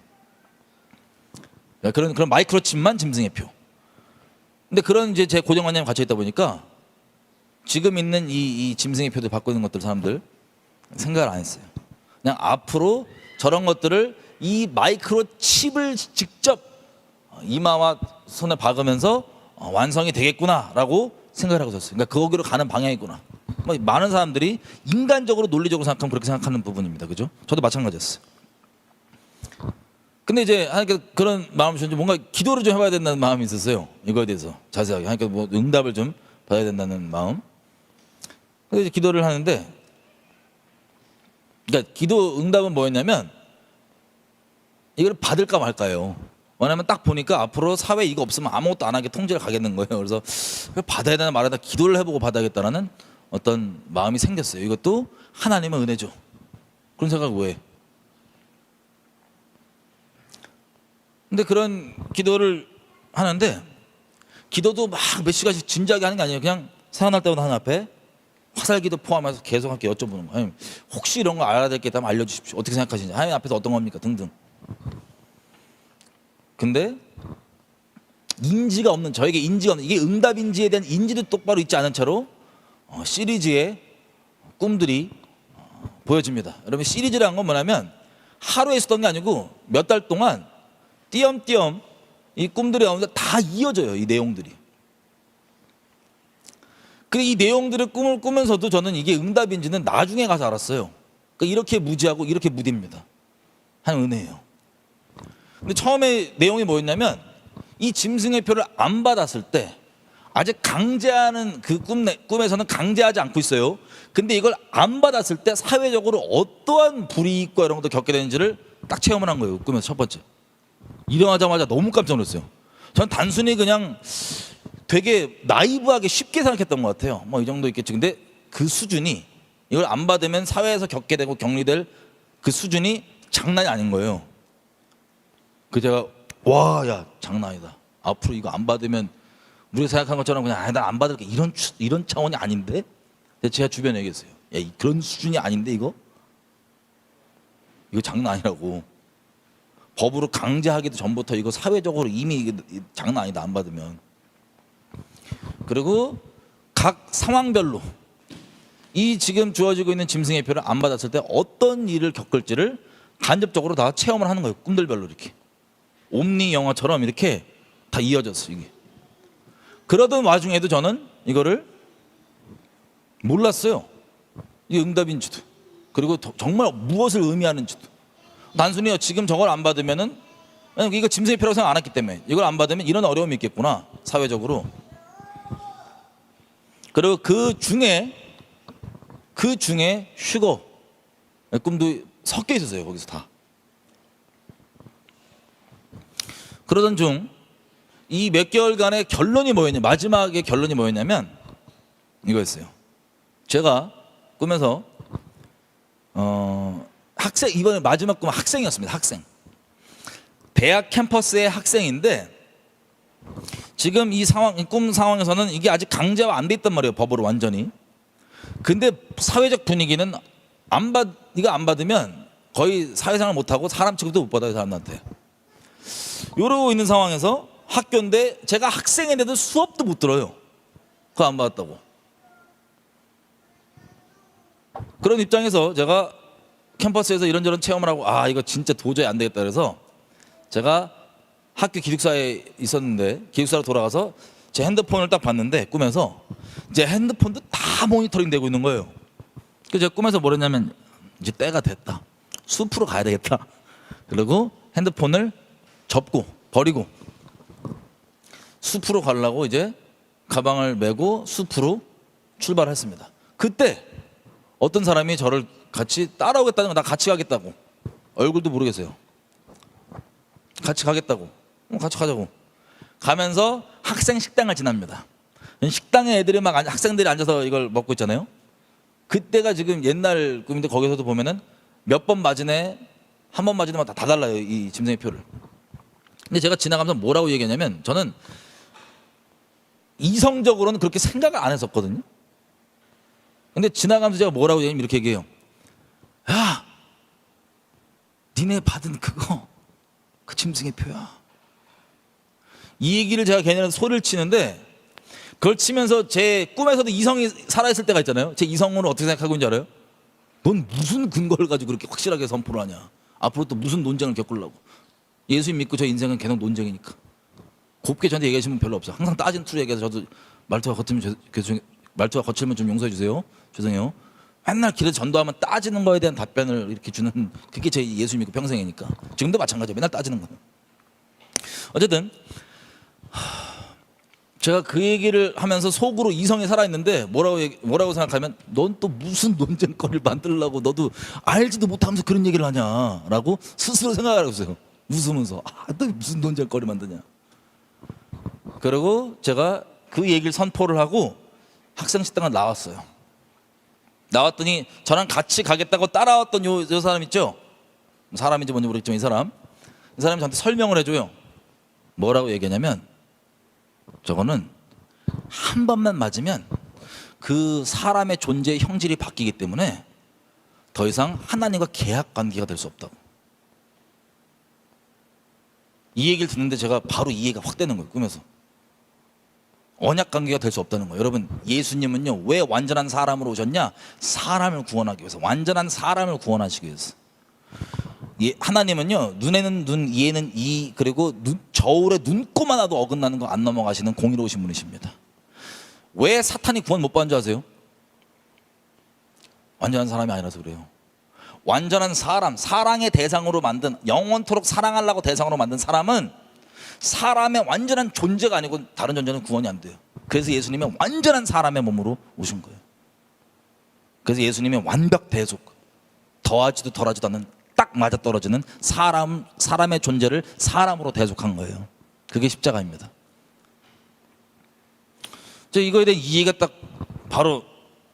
S1: 그런 마이크로칩만 짐승의 표. 근데 그런 이제 제 고정관념이 갇혀 있다 보니까 지금 있는 이 짐승의 표들 받고 있는 것들 사람들 생각을 안 했어요. 그냥 앞으로 저런 것들을 이 마이크로칩을 직접 이마와 손에 박으면서 완성이 되겠구나라고 생각을 하고 있었어요. 그러니까 거기로 가는 방향이구나. 많은 사람들이 인간적으로 논리적으로 생각하면 그렇게 생각하는 부분입니다. 그죠? 저도 마찬가지였어요. 근데 이제 하니까 그런 마음이 주는지 뭔가 기도를 좀 해봐야 된다는 마음이 있었어요. 이거에 대해서 자세하게 하니까 뭐 응답을 좀 받아야 된다는 마음. 근데 이제 기도를 하는데, 그러니까 기도 응답은 뭐였냐면 이걸 받을까 말까요. 왜냐면 딱 보니까 앞으로 사회에 이거 없으면 아무것도 안 하게 통제를 가겠는 거예요. 그래서 받아야 되나 말아야 되나 기도를 해보고 받아야겠다라는 어떤 마음이 생겼어요. 이것도 하나님의 은혜죠. 그런 생각을 왜 해? 근데 그런 기도를 하는데, 기도도 막 몇 시간씩 진지하게 하는 게 아니에요. 그냥 생각날 때마다 하나님 앞에 화살기도 포함해서 계속 함께 여쭤보는 거예요. 혹시 이런 거 알아야 될 게 있다면 알려주십시오. 어떻게 생각하시는지, 하나님 앞에서 어떤 겁니까? 등등. 근데 인지가 없는, 저에게 인지가 없는, 이게 응답인지에 대한 인지도 똑바로 있지 않은 채로 시리즈의 꿈들이 보여집니다. 여러분, 시리즈라는 건 뭐냐면 하루에 있었던 게 아니고 몇 달 동안 띄엄띄엄 이 꿈들이 나오는데 다 이어져요. 이 내용들이. 이 내용들을 꿈을 꾸면서도 저는 이게 응답인지는 나중에 가서 알았어요. 그러니까 이렇게 무지하고 이렇게 무딥니다. 한 은혜예요. 근데 처음에 내용이 뭐였냐면 이 짐승의 표를 안 받았을 때 아직 강제하는 그 꿈에서는 강제하지 않고 있어요. 근데 이걸 안 받았을 때 사회적으로 어떠한 불이익과 이런 것도 겪게 되는지를 딱 체험을 한 거예요. 꿈에서 첫 번째. 일어나자마자 너무 깜짝 놀랐어요. 전 단순히 그냥 되게 나이브하게 쉽게 생각했던 것 같아요. 뭐 이 정도 있겠지. 근데 그 수준이 이걸 안 받으면 사회에서 겪게 되고 격리될 그 수준이 장난이 아닌 거예요. 그 제가 와, 야, 장난 아니다. 앞으로 이거 안 받으면 우리가 생각한 것처럼 그냥 난 안 받을게 이런 차원이 아닌데. 제가 주변에 얘기했어요. 야, 그런 수준이 아닌데 이거 장난 아니라고. 법으로 강제하기도 전부터 이거 사회적으로 이미 장난 아니다 안 받으면. 그리고 각 상황별로 이 지금 주어지고 있는 짐승의 표를 안 받았을 때 어떤 일을 겪을지를 간접적으로 다 체험을 하는 거예요. 꿈들별로 이렇게 옴니 영화처럼 이렇게 다 이어졌어 이게. 그러던 와중에도 저는 이거를 몰랐어요. 이게 응답인지도, 그리고 정말 무엇을 의미하는지도. 단순히 지금 저걸 안 받으면은 이거 짐승의 표라고 생각 안 했기 때문에 이걸 안 받으면 이런 어려움이 있겠구나 사회적으로. 그리고 그 중에 슈거 꿈도 섞여 있었어요. 거기서 다. 그러던 중 이 몇 개월간의 결론이 뭐였냐, 마지막의 결론이 뭐였냐면 이거였어요. 제가 꿈에서 학생, 이번에 마지막 꿈은 학생이었습니다. 학생. 대학 캠퍼스의 학생인데 지금 이 상황, 꿈 상황에서는 이게 아직 강제화 안 돼 있단 말이에요. 법으로 완전히. 근데 사회적 분위기는 이거 안 받으면 거의 사회생활 못 하고 사람 취급도 못 받아요, 사람한테. 이러고 있는 상황에서 학교인데 제가 학생인데도 수업도 못 들어요. 그거 안 받았다고. 그런 입장에서 제가 캠퍼스에서 이런저런 체험을 하고 이거 진짜 도저히 안 되겠다 그래서 제가 학교 기숙사에 있었는데 기숙사로 돌아가서 제 핸드폰을 딱 봤는데 꿈에서 제 핸드폰도 다 모니터링 되고 있는 거예요. 그래서 제가 꿈에서 뭐랬냐면 이제 때가 됐다. 숲으로 가야 되겠다. 그리고 핸드폰을 접고 버리고 숲으로 가려고 이제 가방을 메고 숲으로 출발했습니다. 그때 어떤 사람이 저를 같이 따라오겠다는 거, 나 같이 가겠다고. 얼굴도 모르겠어요. 같이 가겠다고. 같이 가자고. 가면서 학생 식당을 지납니다. 식당에 애들이 학생들이 앉아서 이걸 먹고 있잖아요. 그때가 지금 옛날 꿈인데 거기서도 보면은 몇 번 맞으네, 한 번 맞으면 다 달라요. 이 짐승의 표를. 근데 제가 지나가면서 뭐라고 얘기하냐면 저는 이성적으로는 그렇게 생각을 안 했었거든요. 근데 지나가면서 제가 뭐라고 얘기하냐면 이렇게 얘기해요. 야, 니네 받은 그거 그 짐승의 표야. 이 얘기를 제가 걔네한테 소리를 치는데 그걸 치면서 제 꿈에서도 이성이 살아있을 때가 있잖아요. 제 이성으로 어떻게 생각하고 있는지 알아요? 넌 무슨 근거를 가지고 그렇게 확실하게 선포를 하냐. 앞으로 또 무슨 논쟁을 겪으려고. 예수 믿고 저 인생은 계속 논쟁이니까. 곱게 저한테 얘기하시면 별로 없어요. 항상 따지는 투로 얘기해서 저도 말투가 거칠면 좀 용서해 주세요. 죄송해요. 맨날 길에서 전도하면 따지는 거에 대한 답변을 이렇게 주는 그게 제 예수 믿고 평생이니까. 지금도 마찬가지예요. 맨날 따지는 거예요. 어쨌든 제가 그 얘기를 하면서 속으로 이성이 살아있는데 뭐라고 생각하면 넌 또 무슨 논쟁거리를 만들려고 너도 알지도 못하면서 그런 얘기를 하냐라고 스스로 생각하고 있어요. 웃으면서 또 무슨 논쟁거리 만드냐. 그리고 제가 그 얘기를 선포를 하고 학생식당을 나왔어요. 나왔더니 저랑 같이 가겠다고 따라왔던 요 사람 있죠? 사람인지 뭔지 모르겠지만 이 사람이 저한테 설명을 해줘요. 뭐라고 얘기하냐면 저거는 한 번만 맞으면 그 사람의 존재의 형질이 바뀌기 때문에 더 이상 하나님과 계약 관계가 될 수 없다고. 이 얘기를 듣는데 제가 바로 이해가 확 되는 거예요. 꿈에서. 언약 관계가 될 수 없다는 거예요. 여러분, 예수님은요 왜 완전한 사람으로 오셨냐? 사람을 구원하기 위해서. 완전한 사람을 구원하시기 위해서. 하나님은요 눈에는 눈, 이에는 이, 그리고 저울에 눈곱 하나도 어긋나는 거 안 넘어가시는 공의로우신 분이십니다. 왜 사탄이 구원 못 받은 줄 아세요? 완전한 사람이 아니라서 그래요. 완전한 사람, 사랑의 대상으로 만든, 영원토록 사랑하려고 대상으로 만든 사람은 사람의 완전한 존재가 아니고 다른 존재는 구원이 안 돼요. 그래서 예수님은 완전한 사람의 몸으로 오신 거예요. 그래서 예수님은 완벽 대속, 더하지도 덜하지도 않는 딱 맞아떨어지는 사람의 존재를 사람으로 대속한 거예요. 그게 십자가입니다. 저 이거에 대한 이해가 딱 바로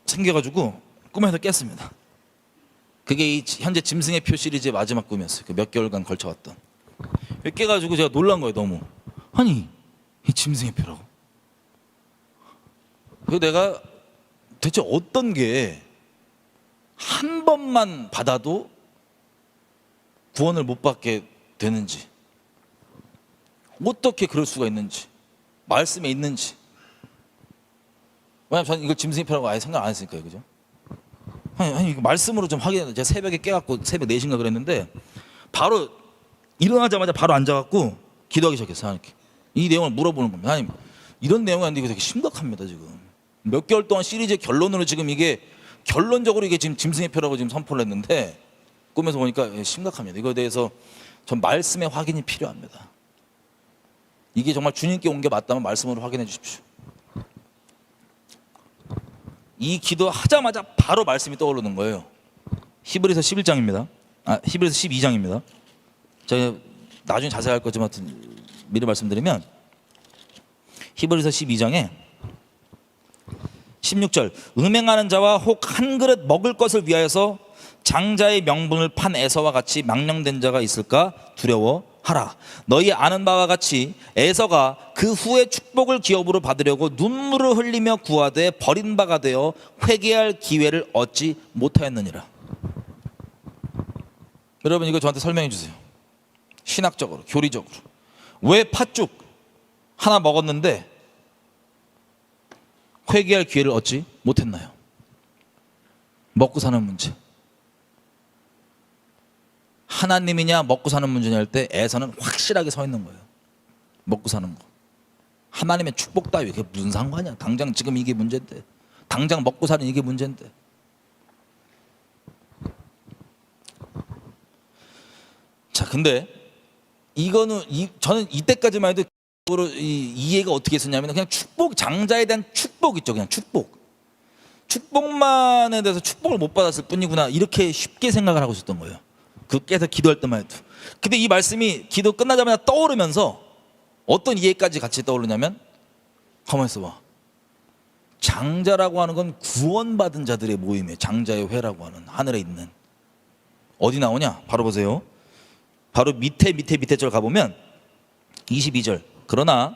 S1: 생겨가지고 꿈에서 깼습니다. 그게 이 현재 짐승의 표 시리즈의 마지막 꿈이었어요. 그 몇 개월간 걸쳐왔던. 깨가지고 제가 놀란 거예요. 너무. 아니 이 짐승의 표라고. 그래서 내가 대체 어떤 게 한 번만 받아도 구원을 못 받게 되는지, 어떻게 그럴 수가 있는지, 말씀에 있는지. 왜냐면 저는 이걸 짐승의 표라고 아예 생각 안 했으니까요. 그죠? 아니 이거 말씀으로 좀 확인해. 제가 새벽에 깨갖고 새벽 4시인가 그랬는데 바로 일어나자마자 바로 앉아갖고 기도하기 시작했어요. 하나님께 이 내용을 물어보는 겁니다. 하나님 이런 내용이 아닌데 이거 되게 심각합니다. 지금 몇 개월 동안 시리즈의 결론으로 지금 이게 결론적으로 이게 지금 짐승의 표라고 지금 선포를 했는데 꿈에서 보니까 심각합니다. 이거에 대해서 전 말씀의 확인이 필요합니다. 이게 정말 주님께 온 게 맞다면 말씀으로 확인해 주십시오. 이 기도하자마자 바로 말씀이 떠오르는 거예요. 히브리서 11장입니다. 히브리서 12장입니다. 제가 나중에 자세히 할 거지만 미리 말씀드리면 히브리서 12장에 16절 음행하는 자와 혹 한 그릇 먹을 것을 위하여서 장자의 명분을 판 에서와 같이 망령된 자가 있을까 두려워하라. 너희 아는 바와 같이 에서가 그 후에 축복을 기업으로 받으려고 눈물을 흘리며 구하되 버린 바가 되어 회개할 기회를 얻지 못하였느니라. 여러분 이거 저한테 설명해 주세요. 신학적으로, 교리적으로 왜 팥죽 하나 먹었는데 회개할 기회를 얻지 못했나요? 먹고 사는 문제. 하나님이냐 먹고 사는 문제냐 할 때 에서는 확실하게 서 있는 거예요. 먹고 사는 거. 하나님의 축복 따위 그게 무슨 상관이야. 당장 지금 이게 문제인데, 당장 먹고 사는 이게 문제인데. 자, 근데 이거는 저는 이때까지만 해도 이해가 어떻게 했었냐면 그냥 축복, 장자에 대한 축복 있죠. 그냥 축복만에 대해서 축복을 못 받았을 뿐이구나, 이렇게 쉽게 생각을 하고 있었던 거예요. 그 깨서 기도할 때만 해도. 근데 이 말씀이 기도 끝나자마자 떠오르면서 어떤 이해까지 같이 떠오르냐면, 가만히 있어봐, 장자라고 하는 건 구원받은 자들의 모임이에요. 장자의 회라고 하는, 하늘에 있는. 어디 나오냐? 바로 보세요. 바로 밑에 절 가보면 22절. 그러나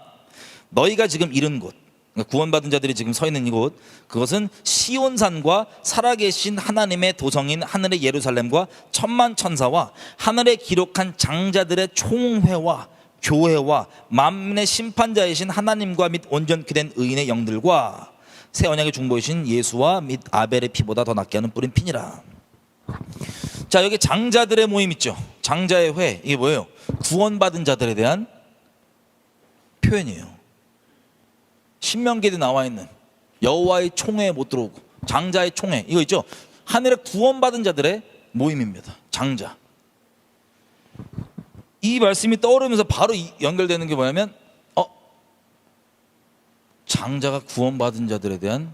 S1: 너희가 지금 이른 곳, 그러니까 구원받은 자들이 지금 서 있는 이곳, 그것은 시온산과 살아계신 하나님의 도성인 하늘의 예루살렘과 천만 천사와 하늘에 기록한 장자들의 총회와 교회와 만민의 심판자이신 하나님과 및 온전케 된 의인의 영들과 새 언약의 중보이신 예수와 및 아벨의 피보다 더 낫게 하는 뿌린 피니라. 자, 여기 장자들의 모임 있죠. 장자의 회, 이게 뭐예요? 구원받은 자들에 대한 표현이에요. 신명기에 나와 있는 여호와의 총회에 못 들어오고 장자의 총회, 이거 있죠. 하늘에 구원받은 자들의 모임입니다. 장자. 이 말씀이 떠오르면서 바로 연결되는 게 뭐냐면, 장자가 구원받은 자들에 대한,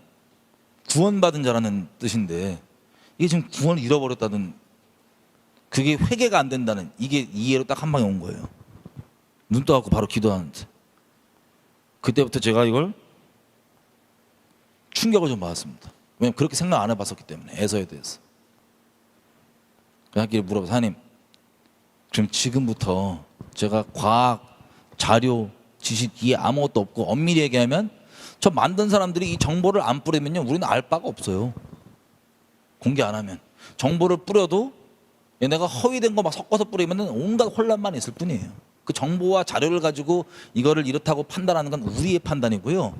S1: 구원받은 자라는 뜻인데 이게 지금 구원을 잃어버렸다는, 그게 회개가 안 된다는, 이게 이해로 딱 한 방에 온 거예요. 눈 떠갖고 바로 기도하는데, 그때부터 제가 이걸 충격을 좀 받았습니다. 왜냐면 그렇게 생각 안 해봤었기 때문에, 에서에 대해서. 그냥 물어봐서, 하나님 그럼 지금부터 제가 과학, 자료, 지식 이해 아무것도 없고 엄밀히 얘기하면 저 만든 사람들이 이 정보를 안 뿌리면요, 우리는 알 바가 없어요. 공개 안 하면. 정보를 뿌려도 내가 허위된 거 막 섞어서 뿌리면 온갖 혼란만 있을 뿐이에요. 그 정보와 자료를 가지고 이거를 이렇다고 판단하는 건 우리의 판단이고요.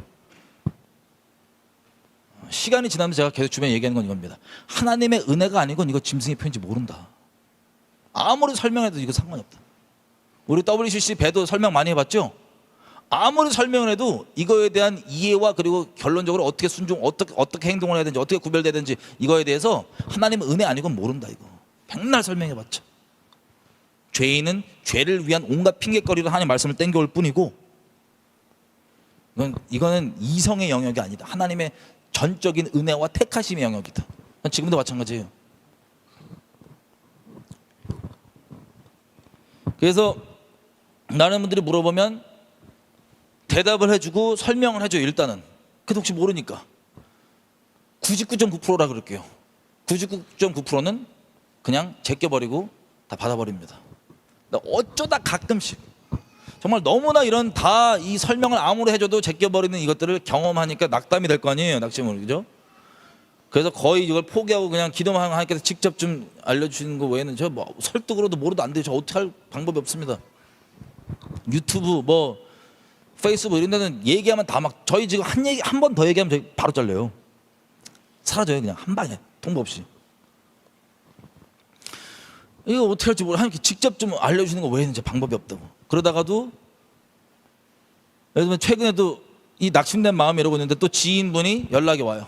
S1: 시간이 지나면서 제가 계속 주변에 얘기하는 건 이겁니다. 하나님의 은혜가 아니건 이거 짐승의 표현인지 모른다. 아무리 설명해도 이거 상관이 없다. 우리 WCC 배도 설명 많이 해봤죠? 아무리 설명을 해도 이거에 대한 이해와 그리고 결론적으로 어떻게 어떻게 행동을 해야 되는지, 어떻게 구별돼야 되는지 이거에 대해서 하나님은 은혜 아니고 모른다. 이거 백날 설명해봤자 죄인은 죄를 위한 온갖 핑계거리로 하나님 말씀을 땡겨올 뿐이고, 이거는 이성의 영역이 아니다. 하나님의 전적인 은혜와 택하심의 영역이다. 지금도 마찬가지예요. 그래서 많은 분들이 물어보면 대답을 해주고 설명을 해줘요. 일단은. 그래도 혹시 모르니까 99.9%라 그럴게요. 99.9%는 그냥 제껴버리고 다 받아버립니다. 어쩌다 가끔씩 정말 너무나 이런 다 이 설명을 아무리 해줘도 제껴버리는 이것들을 경험하니까 낙담이 될 거 아니에요. 낙심으로. 그죠? 그래서 거의 이걸 포기하고 그냥 기도만 하나님께서 직접 좀 알려주시는 거 외에는 저 뭐 설득으로도 뭐로도 안 돼요. 저 어떻게 할 방법이 없습니다. 유튜브 뭐 페이스북 이런 데는 얘기하면 다 막 저희 지금 한 번 더 얘기하면 저희 바로 잘려요. 사라져요. 그냥 한 방에 통보 없이. 이거 어떻게 할지 모르겠어요. 하나님께 직접 좀 알려주시는 거 외에는 제 방법이 없다고. 그러다가도 예를 들면 최근에도 이 낙심된 마음이 이러고 있는데 또 지인분이 연락이 와요.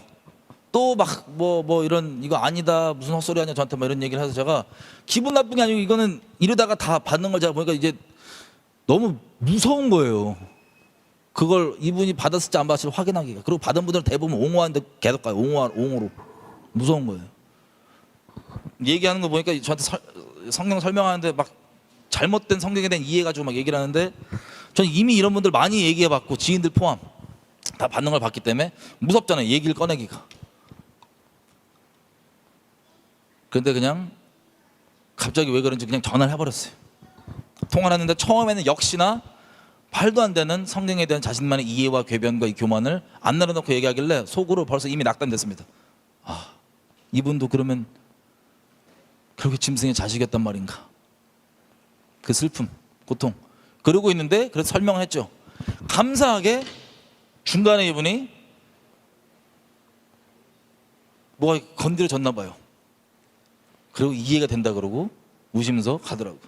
S1: 또 막 뭐 이런 이거 아니다 무슨 헛소리 하냐 저한테 뭐 이런 얘기를 해서 제가 기분 나쁜 게 아니고 이거는 이러다가 다 받는 걸 제가 보니까 이제 너무 무서운 거예요. 그걸 이분이 받았을지 안 받았을지 확인하기가. 그리고 받은 분들은 대부분 옹호하는데 계속 가요. 옹호로. 무서운 거예요. 얘기하는 거 보니까 저한테 성경 설명하는데 막 잘못된 성경에 대한 이해 가지고 막 얘기를 하는데, 저는 이미 이런 분들 많이 얘기해봤고 지인들 포함 다 받는 걸 봤기 때문에 무섭잖아요. 얘기를 꺼내기가. 그런데 그냥 갑자기 왜 그런지 그냥 전화를 해버렸어요. 통화를 했는데 처음에는 역시나 말도 안 되는 성경에 대한 자신만의 이해와 궤변과 이 교만을 안 내려놓고 얘기하길래 속으로 벌써 이미 낙담됐습니다. 아, 이분도 그러면 결국 짐승의 자식이었단 말인가. 그 슬픔, 고통. 그러고 있는데 그래서 설명을 했죠. 감사하게 중간에 이분이 뭐가 건드려졌나 봐요. 그리고 이해가 된다 그러고 우시면서 가더라고.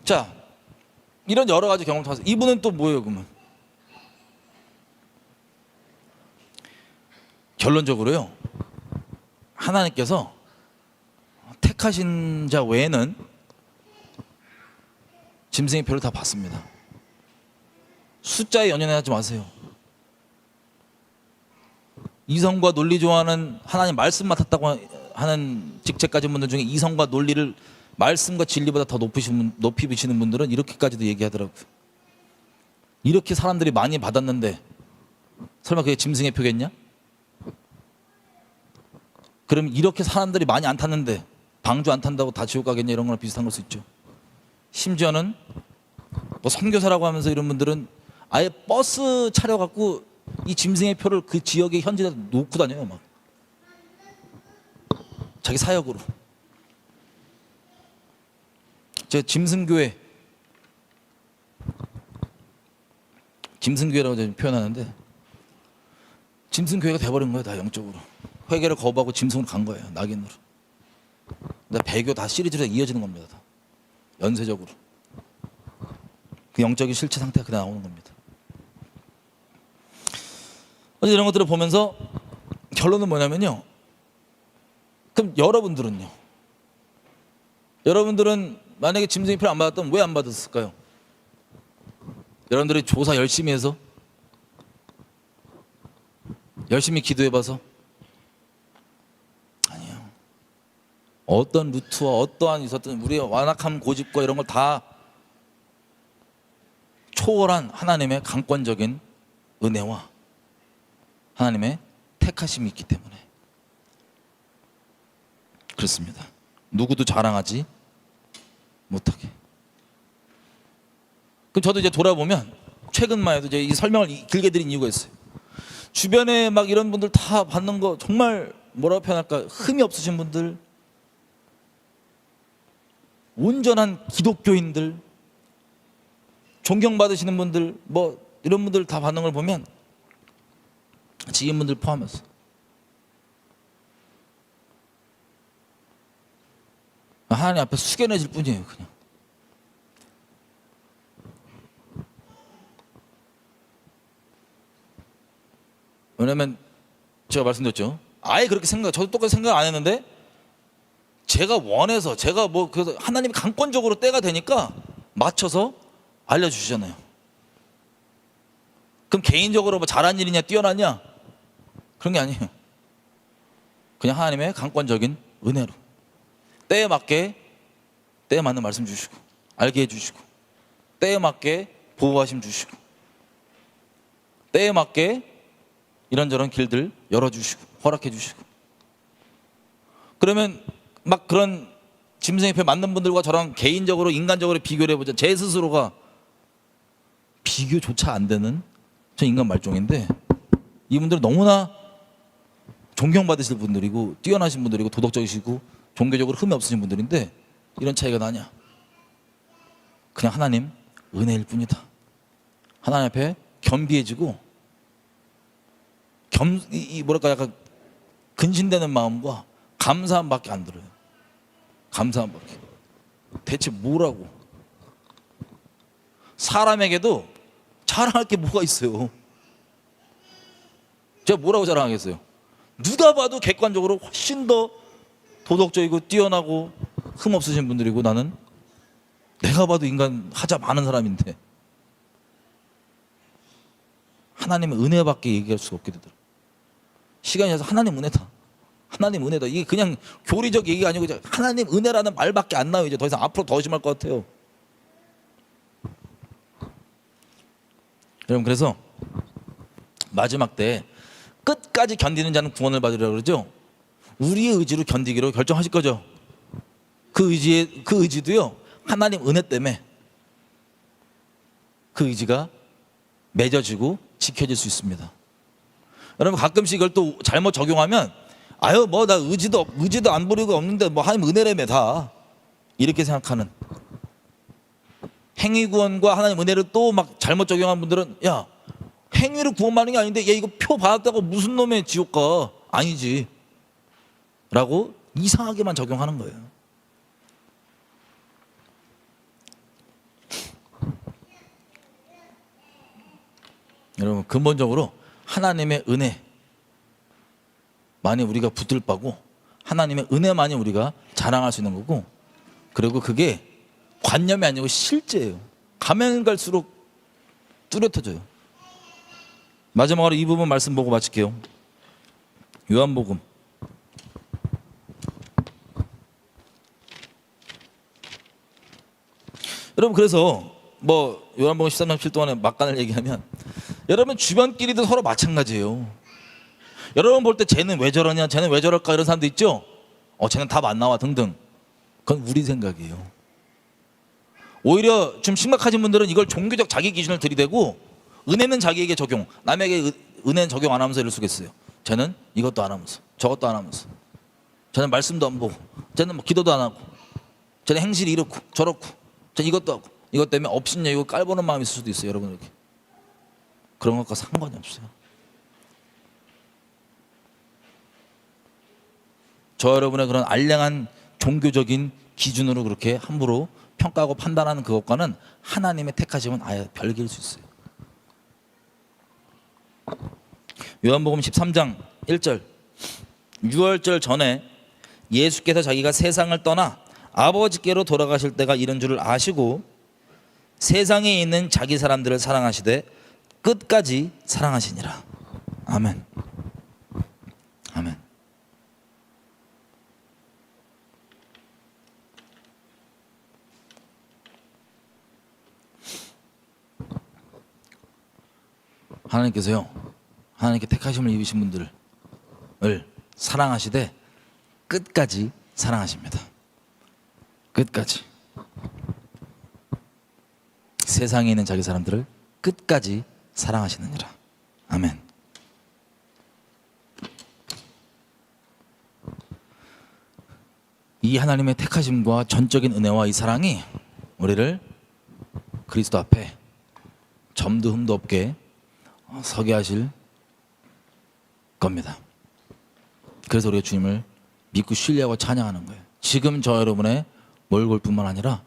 S1: 자, 이런 여러 가지 경험을 통해서 이분은 또 뭐예요 그러면? 결론적으로요, 하나님께서 택하신 자 외에는 짐승의 표를 다 받습니다. 숫자에 연연하지 마세요. 이성과 논리 좋아하는 하나님 말씀 맡았다고 하는 직책 가진 분들 중에 이성과 논리를 말씀과 진리보다 더 높이 비치는 분들은 이렇게까지도 얘기하더라고요. 이렇게 사람들이 많이 받았는데 설마 그게 짐승의 표겠냐? 그럼 이렇게 사람들이 많이 안 탔는데 방주 안 탄다고 다 지옥 가겠냐? 이런 거랑 비슷한 걸 수 있죠. 심지어는 뭐 선교사라고 하면서 이런 분들은 아예 버스 차려갖고 이 짐승의 표를 그 지역의 현지에다 놓고 다녀요. 막 자기 사역으로. 제가 짐승교회라고 제가 표현하는데 짐승교회가 돼버린 거예요. 다 영적으로. 회개를 거부하고 짐승으로 간 거예요. 낙인으로. 배교 다 시리즈로 이어지는 겁니다. 다. 연쇄적으로. 그 영적인 실체 상태가 그냥 나오는 겁니다. 어제 이런 것들을 보면서 결론은 뭐냐면요. 그럼 여러분들은요? 여러분들은 만약에 짐승의 표를 안 받았다면 왜 안 받았을까요? 여러분들이 조사 열심히 해서? 열심히 기도해봐서? 아니에요. 어떤 루트와 어떠한 있었던 우리의 완악함 고집과 이런 걸 다 초월한 하나님의 강권적인 은혜와 하나님의 택하심이 있기 때문에 그렇습니다. 누구도 자랑하지 못하게. 그럼 저도 이제 돌아보면 최근만 해도 이제 이 설명을 길게 드린 이유가 있어요. 주변에 막 이런 분들 다 받는 거 정말 뭐라고 표현할까, 흠이 없으신 분들, 온전한 기독교인들, 존경받으시는 분들, 뭐 이런 분들 다 받는 걸 보면 지인분들 포함해서 하나님 앞에 숙연해질 뿐이에요. 그냥 왜냐면 제가 말씀드렸죠. 아예 그렇게 저도 똑같이 생각 안 했는데 제가 원해서 제가 그래서 하나님이 강권적으로 때가 되니까 맞춰서 알려주시잖아요. 그럼 개인적으로 잘한 일이냐 뛰어났냐 그런 게 아니에요. 그냥 하나님의 강권적인 은혜로 때에 맞게 때에 맞는 말씀 주시고 알게 해주시고 때에 맞게 보호하심 주시고 때에 맞게 이런저런 길들 열어주시고 허락해 주시고 그러면 막 그런 짐승의 맞는 분들과 저랑 개인적으로 인간적으로 비교를 해보자. 제 스스로가 비교조차 안 되는 저 인간 말종인데 이분들은 너무나 존경받으실 분들이고 뛰어나신 분들이고 도덕적이시고 종교적으로 흠이 없으신 분들인데 이런 차이가 나냐? 그냥 하나님 은혜일 뿐이다. 하나님 앞에 겸비해지고 뭐랄까 약간 근신되는 마음과 감사함밖에 안 들어요. 감사함밖에. 대체 뭐라고? 사람에게도 자랑할 게 뭐가 있어요? 제가 뭐라고 자랑하겠어요? 누가 봐도 객관적으로 훨씬 더 도덕적이고 뛰어나고 흠 없으신 분들이고 나는 내가 봐도 인간 하자 많은 사람인데 하나님의 은혜밖에 얘기할 수가 없게 되더라고요. 시간이 나서 하나님 은혜다. 하나님 은혜다. 이게 그냥 교리적 얘기가 아니고 이제 하나님 은혜라는 말밖에 안 나와요. 이제 더 이상 앞으로 더 심할 것 같아요. 여러분 그래서 마지막 때 끝까지 견디는 자는 구원을 받으리라고 그러죠. 우리의 의지로 견디기로 결정하실 거죠. 그 의지도요 하나님 은혜 때문에 그 의지가 맺어지고 지켜질 수 있습니다. 여러분 가끔씩 이걸 또 잘못 적용하면 아유 뭐 나 의지도 안 부리고 없는데 뭐 하나님 은혜라며 다 이렇게 생각하는 행위 구원과 하나님 은혜를 또 막 잘못 적용한 분들은 야 행위로 구원받는 게 아닌데 얘 이거 표 받았다고 무슨 놈의 지옥 가 아니지 라고 이상하게만 적용하는 거예요. 여러분 근본적으로 하나님의 은혜 많이 우리가 붙들 바고 하나님의 은혜만이 우리가 자랑할 수 있는 거고 그리고 그게 관념이 아니고 실제예요. 가면 갈수록 뚜렷해져요. 마지막으로 이 부분 말씀 보고 마칠게요. 요한복음 여러분 그래서 뭐 요한복음 13장 7 동안에 막간을 얘기하면 여러분 주변끼리도 서로 마찬가지예요. 여러분 볼 때 쟤는 왜 저러냐 쟤는 왜 저럴까 이런 사람도 있죠. 쟤는 답 안 나와 등등. 그건 우리 생각이에요. 오히려 좀 심각하신 분들은 이걸 종교적 자기 기준을 들이대고 은혜는 자기에게 적용 남에게 은혜는 적용 안 하면서 이럴 수가 있어요. 쟤는 이것도 안 하면서 저것도 안 하면서 쟤는 말씀도 안 보고 쟤는 뭐 기도도 안 하고 쟤는 행실이 이렇고 저렇고 쟤는 이것도 하고 이것 때문에 업신여기고 깔보는 마음이 있을 수도 있어요. 여러분 이렇게 그런 것과 상관이 없어요. 저 여러분의 그런 알량한 종교적인 기준으로 그렇게 함부로 평가하고 판단하는 그것과는 하나님의 택하심은 아예 별개일 수 있어요. 요한복음 13장 1절 유월절 전에 예수께서 자기가 세상을 떠나 아버지께로 돌아가실 때가 이런 줄을 아시고 세상에 있는 자기 사람들을 사랑하시되 끝까지 사랑하시니라. 아멘. 아멘. 하나님께서요 하나님께 택하심을 입으신 분들을 사랑하시되 끝까지 사랑하십니다. 끝까지 세상에 있는 자기 사람들을 끝까지 사랑하시느니라. 아멘. 이 하나님의 택하심과 전적인 은혜와 이 사랑이 우리를 그리스도 앞에 점도 흠도 없게 서게 하실 겁니다. 그래서 우리가 주님을 믿고 신뢰하고 찬양하는 거예요. 지금 저 여러분의 몰골뿐만 아니라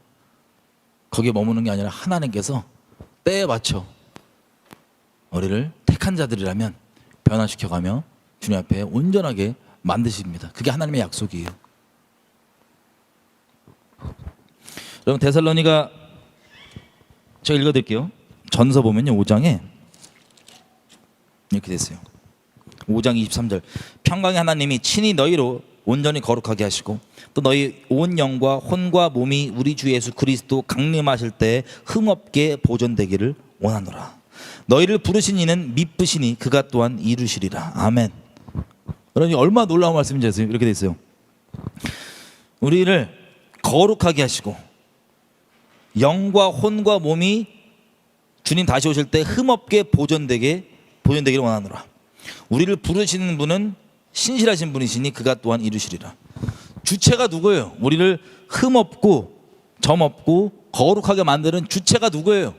S1: 거기에 머무는 게 아니라 하나님께서 때에 맞춰 우리를 택한 자들이라면 변화시켜가며 주님 앞에 온전하게 만드십니다. 그게 하나님의 약속이에요. 여러분 데살로니가 제가 읽어드릴게요. 전서 보면요 5장에 이렇게 됐어요. 5장 23절 평강의 하나님이 친히 너희로 온전히 거룩하게 하시고 또 너희 온 영과 혼과 몸이 우리 주 예수 그리스도 강림하실 때 흠없게 보존되기를 원하노라. 너희를 부르신 이는 미쁘시니 그가 또한 이루시리라. 아멘. 여러분 얼마나 놀라운 말씀인지 아세요? 이렇게 돼 있어요. 우리를 거룩하게 하시고 영과 혼과 몸이 주님 다시 오실 때 흠없게 보존되기를 원하노라. 우리를 부르시는 분은 신실하신 분이시니 그가 또한 이루시리라. 주체가 누구예요? 우리를 흠없고 점없고 거룩하게 만드는 주체가 누구예요?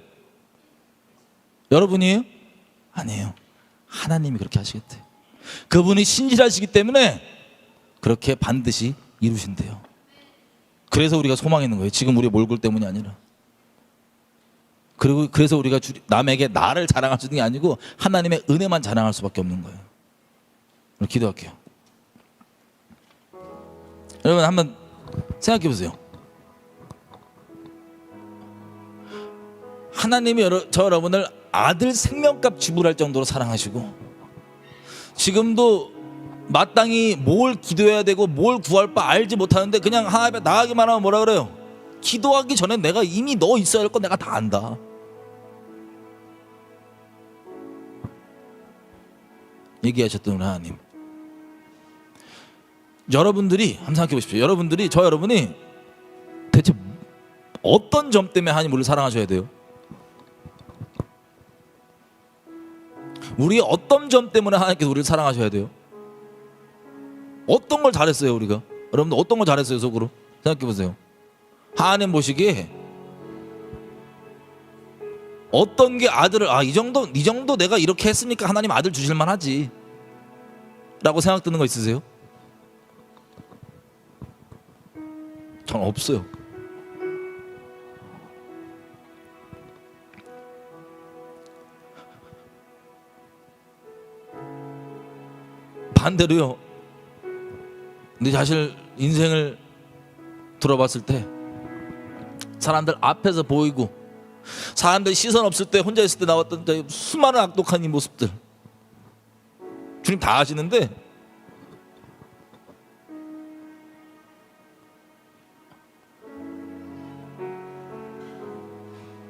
S1: 여러분이에요? 아니에요. 하나님이 그렇게 하시겠대요. 그분이 신실하시기 때문에 그렇게 반드시 이루신대요. 그래서 우리가 소망이 있는 거예요. 지금 우리의 몰골 때문이 아니라. 그리고 그래서 우리가 남에게 나를 자랑할 수 있는 게 아니고 하나님의 은혜만 자랑할 수밖에 없는 거예요. 기도할게요. 여러분 한번 생각해 보세요. 하나님이 저 여러분을 아들 생명값 지불할 정도로 사랑하시고 지금도 마땅히 뭘 기도해야 되고 뭘 구할 바 알지 못하는데 그냥 하나님 앞에 나가기만 하면 뭐라 그래요? 기도하기 전에 내가 이미 너 있어야 할 건 내가 다 안다. 얘기하셨던 우리 하나님. 여러분들이 한번 생각해 보십시오. 여러분이 대체 어떤 점 때문에 하나님 우리를 사랑하셔야 돼요? 우리 어떤 점 때문에 하나님께서 우리를 사랑하셔야 돼요? 어떤 걸 잘했어요 우리가? 여러분들 어떤 걸 잘했어요 속으로? 생각해 보세요. 하나님 보시기에 어떤 게 아들을 이 정도 내가 이렇게 했으니까 하나님 아들 주실 만하지 라고 생각 드는 거 있으세요? 전 없어요. 반대로요. 네 자신 인생을 들어봤을 때 사람들 앞에서 보이고 사람들 시선 없을 때 혼자 있을 때 나왔던 수많은 악독한 이 모습들 주님 다 아시는데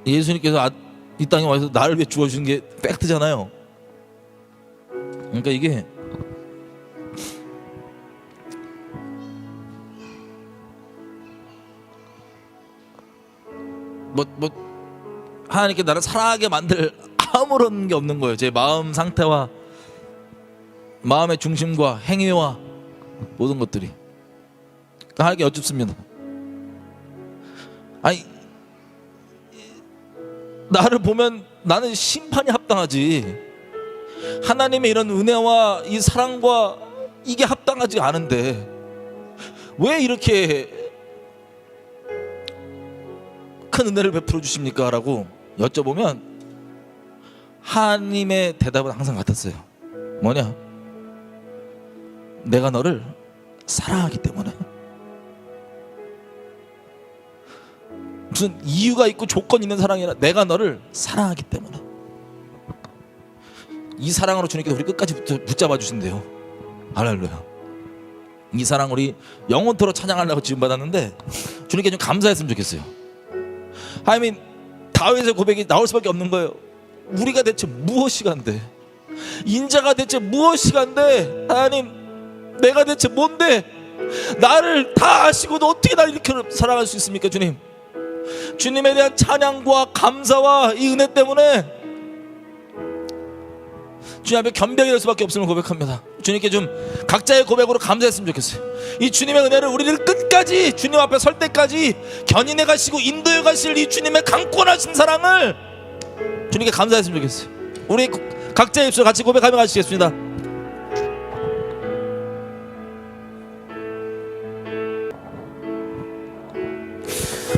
S1: 예수님께서 이 땅에 와서 나를 위해 죽어주신 게 팩트잖아요. 그러니까 이게 하나님께 나를 사랑하게 만들 아무런 게 없는 거예요. 제 마음 상태와 마음의 중심과 행위와 모든 것들이 하나님께 여쭙습니다. 아니 나를 보면 나는 심판이 합당하지 하나님의 이런 은혜와 이 사랑과 이게 합당하지 않은데 왜 이렇게 큰 은혜를 베풀어 주십니까? 라고 여쭤보면 하나님의 대답은 항상 같았어요. 뭐냐? 내가 너를 사랑하기 때문에. 무슨 이유가 있고 조건 있는 사랑이 아니라 내가 너를 사랑하기 때문에. 이 사랑으로 주님께서 우리 끝까지 붙잡아 주신대요. 할렐루야. 이 사랑 우리 영원토록 찬양하려고 지원받았는데 주님께 좀 감사했으면 좋겠어요. 하나님 다윗의 고백이 나올 수밖에 없는 거예요. 우리가 대체 무엇이간데 인자가 대체 무엇이간데 하나님 내가 대체 뭔데 나를 다 아시고도 어떻게 나를 이렇게 사랑할 수 있습니까? 주님 주님에 대한 찬양과 감사와 이 은혜 때문에 주님 앞에 겸비하게 될 수밖에 없음을 고백합니다. 주님께 좀 각자의 고백으로 감사했으면 좋겠어요. 이 주님의 은혜를 우리를 끝까지 주님 앞에 설 때까지 견인해 가시고 인도해 가실 이 주님의 강권하신 사랑을 주님께 감사했으면 좋겠어요. 우리 각자의 입술 같이 고백하며 가시겠습니다.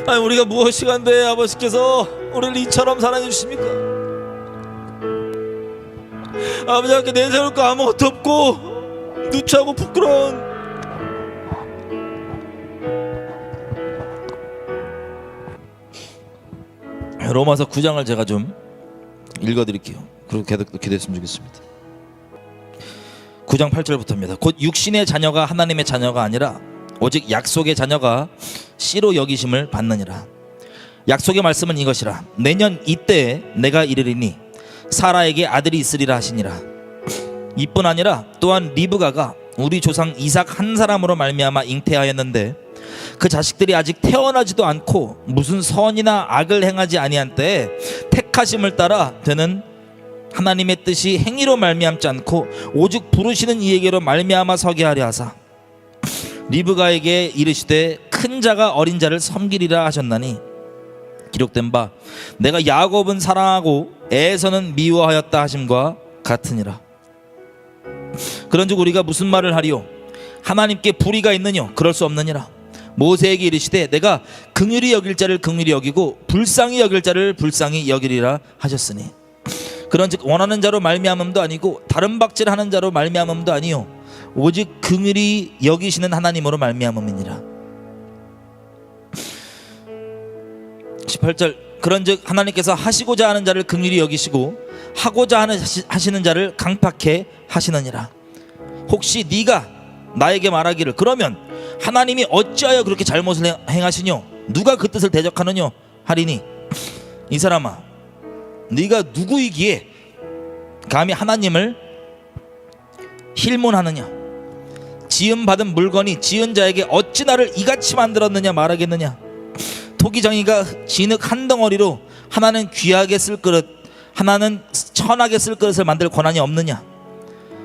S1: 아니 우리가 무엇이간데 아버지께서 우리를 이처럼 사랑해 주십니까? 아버지 앞에 내세울 거 아무것도 없고 누추하고 부끄러운 로마서 9장을 제가 좀 읽어드릴게요. 그리고 계속 기도했으면 좋겠습니다. 9장 8절부터입니다. 곧 육신의 자녀가 하나님의 자녀가 아니라 오직 약속의 자녀가 씨로 여기심을 받느니라. 약속의 말씀은 이것이라. 내년 이때에 내가 이르리니 사라에게 아들이 있으리라 하시니라. 이뿐 아니라 또한 리브가가 우리 조상 이삭 한 사람으로 말미암아 잉태하였는데 그 자식들이 아직 태어나지도 않고 무슨 선이나 악을 행하지 아니한 때에 택하심을 따라 되는 하나님의 뜻이 행위로 말미암지 않고 오직 부르시는 이에게로 말미암아 서게 하려 하사 리브가에게 이르시되 큰 자가 어린 자를 섬기리라 하셨나니 기록된 바 내가 야곱은 사랑하고 에서는 미워하였다 하심과 같으니라. 그런즉 우리가 무슨 말을 하리요? 하나님께 불의가 있느뇨? 그럴 수 없느니라. 모세에게 이르시되 내가 긍휼히 여길 자를 긍휼히 여기고 불쌍히 여길 자를 불쌍히 여기리라 하셨으니 그런즉 원하는 자로 말미암음도 아니고 다른 박질하는 자로 말미암음도 아니요 오직 긍휼히 여기시는 하나님으로 말미암음이니라. 18절 그런즉 하나님께서 하시고자 하는 자를 긍휼히 여기시고 하고자 하시는 자를 강팍해 하시느니라. 혹시 네가 나에게 말하기를 그러면 하나님이 어찌하여 그렇게 잘못을 행하시뇨? 누가 그 뜻을 대적하느뇨? 하리니 이 사람아 네가 누구이기에 감히 하나님을 힐문하느냐? 지음 받은 물건이 지은 자에게 어찌 나를 이같이 만들었느냐 말하겠느냐? 토기정이가 진흙 한 덩어리로 하나는 귀하게 쓸 그릇 하나는 천하게 쓸 그릇을 만들 권한이 없느냐?